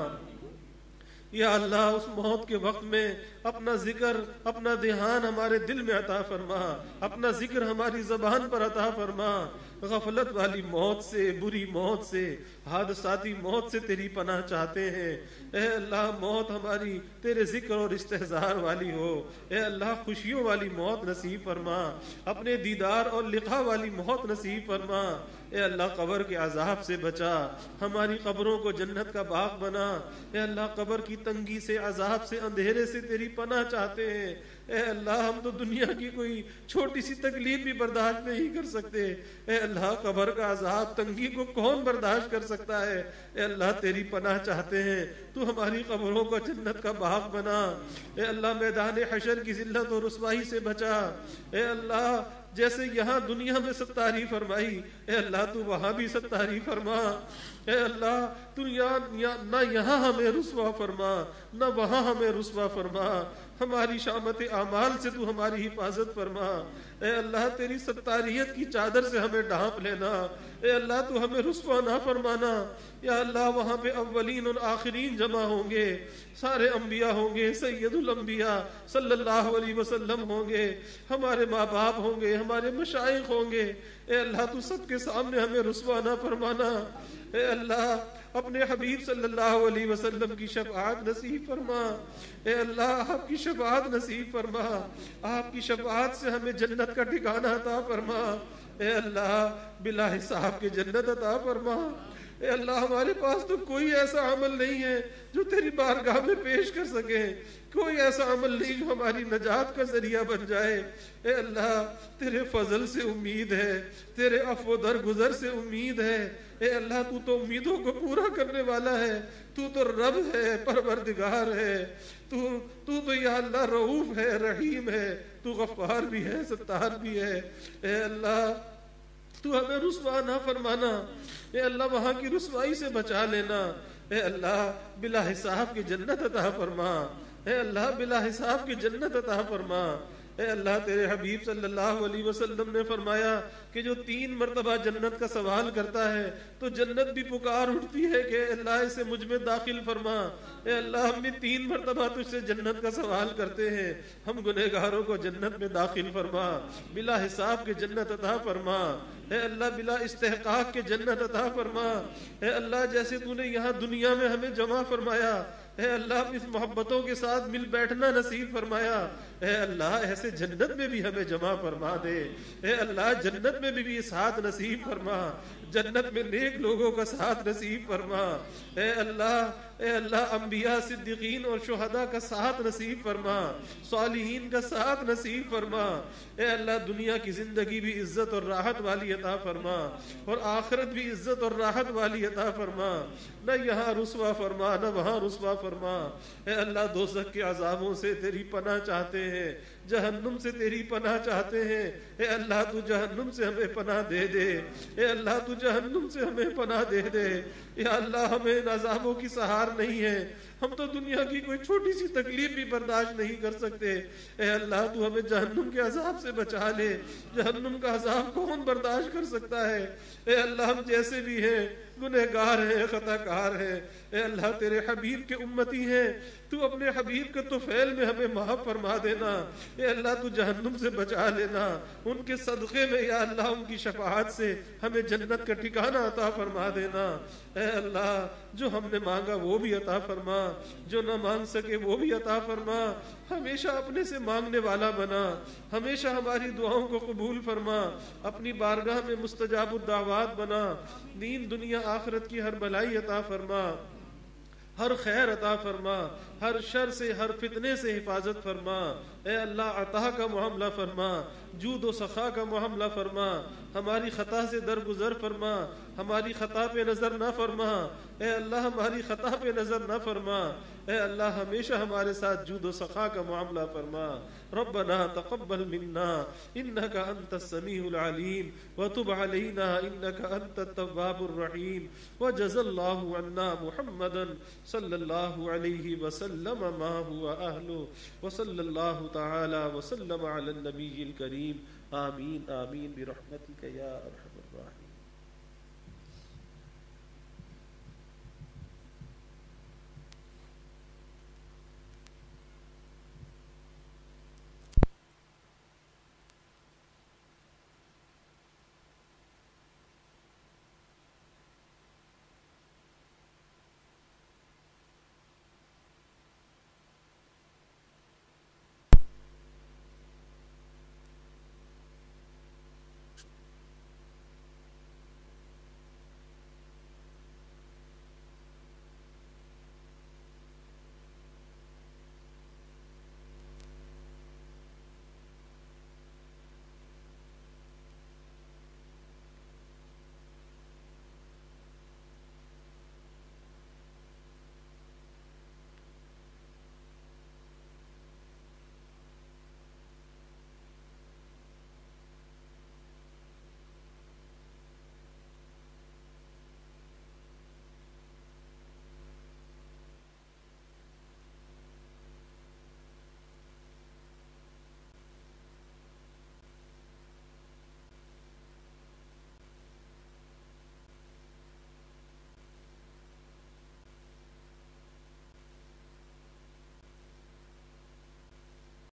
یا اللہ اس موت کے وقت میں اپنا ذکر، اپنا دھیان ہمارے دل میں عطا فرما، اپنا ذکر ہماری زبان پر عطا فرما۔ غفلت والی موت سے، بری موت سے، حادثاتی موت سے تیری پناہ چاہتے ہیں۔ اے اللہ موت ہماری تیرے ذکر اور استحضار والی ہو۔ اے اللہ خوشیوں والی موت نصیب فرما، اپنے دیدار اور لقاء والی موت نصیب فرما۔ اے اللہ قبر کے عذاب سے بچا، ہماری قبروں کو جنت کا باغ بنا۔ اے اللہ قبر کی تنگی سے، عذاب سے، اندھیرے سے تیری پناہ چاہتے ہیں۔ اے اللہ ہم تو دنیا کی کوئی چھوٹی سی تکلیف بھی برداشت نہیں کر سکتے، اے اللہ قبر کا عذاب، تنگی کو کون برداشت کر سکتا ہے؟ اے اللہ تیری پناہ چاہتے ہیں، تو ہماری قبروں کو جنت کا باغ بنا۔ اے اللہ میدان حشر کی ذلت اور رسوائی سے بچا۔ اے اللہ جیسے یہاں دنیا میں ستاری فرمائی، اے اللہ تو وہاں بھی ستاری فرما۔ اے اللہ تو نہ یہاں ہمیں رسوا فرما، نہ وہاں ہمیں رسوا فرما۔ ہماری شامت اعمال سے تو ہماری حفاظت فرما۔ اے اللہ تیری ستاریت کی چادر سے ہمیں ڈھانپ لینا۔ اے اللہ تو ہمیں رسوا نہ فرمانا۔ یا اللہ وہاں پہ اولین اور آخرین جمع ہوں گے، سارے انبیاء ہوں گے، سید الانبیاء صلی اللہ علیہ وسلم ہوں گے، ہمارے ماں باپ ہوں گے، ہمارے مشائخ ہوں گے۔ اے اللہ تو سب کے سامنے ہمیں رسوا نہ فرمانا۔ اے اللہ اپنے حبیب صلی اللہ علیہ وسلم کی شفاعت نصیب فرما۔ اے اللہ آپ کی شفاعت نصیب فرما، آپ کی شفاعت سے ہمیں جنت کا ٹھکانہ عطا فرما۔ اے اللہ بلا حساب کی جنت عطا فرما۔ اے اللہ ہمارے پاس تو کوئی ایسا عمل نہیں ہے جو تیری بارگاہ میں پیش کر سکے، کوئی ایسا عمل نہیں جو ہماری نجات کا ذریعہ بن جائے۔ اے اللہ تیرے فضل سے امید ہے، تیرے عفو درگزر سے امید ہے۔ اے اللہ تو امیدوں کو پورا کرنے والا ہے، تو رب ہے، پروردگار ہے، تو یا اللہ رؤوف ہے، رحیم ہے، تو غفار بھی ہے، ستار بھی ہے۔ اے اللہ تو ہمیں رسوا نہ فرمانا، اے اللہ وہاں کی رسوائی سے بچا لینا۔ اے اللہ بلا حساب کی جنت عطا فرما، اے اللہ بلا حساب کی جنت عطا فرما۔ اے اللہ تیرے حبیب صلی اللہ علیہ وسلم نے فرمایا کہ جو 3 مرتبہ جنت کا سوال کرتا ہے تو جنت بھی پکار اٹھتی ہے کہ اللہ اسے مجھ میں داخل فرما۔ اے اللہ ہم بھی 3 مرتبہ تجھ سے جنت کا سوال کرتے ہیں، ہم گنہگاروں کو جنت میں داخل فرما، بلا حساب کے جنت عطا فرما۔ اے اللہ بلا استحقاق کے جنت عطا فرما۔ اے اللہ جیسے تو نے یہاں دنیا میں ہمیں جمع فرمایا، اے اللہ اس محبتوں کے ساتھ مل بیٹھنا نصیب فرمایا۔ اے اللہ ایسے جنت میں بھی ہمیں جمع فرما دے۔ اے اللہ جنت میں بھی ساتھ نصیب فرما، جنت میں نیک لوگوں کا ساتھ نصیب فرما۔ اے اللہ انبیاء، صدیقین اور شہداء کا ساتھ نصیب فرما، صالحین کا ساتھ نصیب فرما۔ اے اللہ دنیا کی زندگی بھی عزت اور راحت والی عطا فرما، اور آخرت بھی عزت اور راحت والی عطا فرما، نہ یہاں رسوا فرما نہ وہاں رسوا فرما۔ اے اللہ دوزخ کے عذابوں سے تیری پناہ چاہتے ہیں، جہنم سے تیری پناہ چاہتے ہیں، اے اللہ تو جہنم سے ہمیں پناہ دے دے، اے اللہ تو جہنم سے ہمیں پناہ دے دے، یا اللہ ہمیں ان عذابوں کی سہار نہیں ہے، ہم تو دنیا کی کوئی چھوٹی سی تکلیف بھی برداشت نہیں کر سکتے، اے اللہ تو ہمیں جہنم کے عذاب سے بچا لے، جہنم کا عذاب کون برداشت کر سکتا ہے، اے اللہ ہم جیسے بھی ہیں گنہگار ہیں، خطا کار ہیں، اے اللہ تیرے حبیب کے امتی ہیں، تو اپنے حبیب کے طفیل میں ہمیں معاف فرما دینا، اے اللہ تو جہنم سے بچا لینا، ان کے صدقے میں یا اللہ ان کی شفاعت سے ہمیں جنت کا ٹھکانہ عطا فرما دینا، اے اللہ جو ہم نے مانگا وہ بھی عطا فرما، جو نہ مانگ سکے وہ بھی عطا فرما، ہمیشہ اپنے سے مانگنے والا بنا، ہمیشہ ہماری دعاؤں کو قبول فرما، اپنی بارگاہ میں مستجاب الدعوات بنا، دین دنیا آخرت کی ہر بھلائی عطا فرما، ہر خیر عطا فرما، ہر شر سے ہر فتنے سے حفاظت فرما، اے اللہ عطا کا معاملہ فرما، جود و سخا کا معاملہ فرما، ہماری خطا سے درگزر فرما، ہماری خطا پہ نظر نہ فرما، اے اللہ ہماری خطا پہ نظر نہ فرما، اے اللہ ہمیشہ ہمارے ساتھ جود و سخا کا معاملہ فرما، ربنا تقبل منا انك انت السميع العليم وتب علينا انك انت التواب الرحيم وجزى الله عنا محمدا صلى الله عليه وسلم ما هو اهله وصلى الله تعالى وسلم على النبي الكريم آمين آمين برحمتك يا أرحم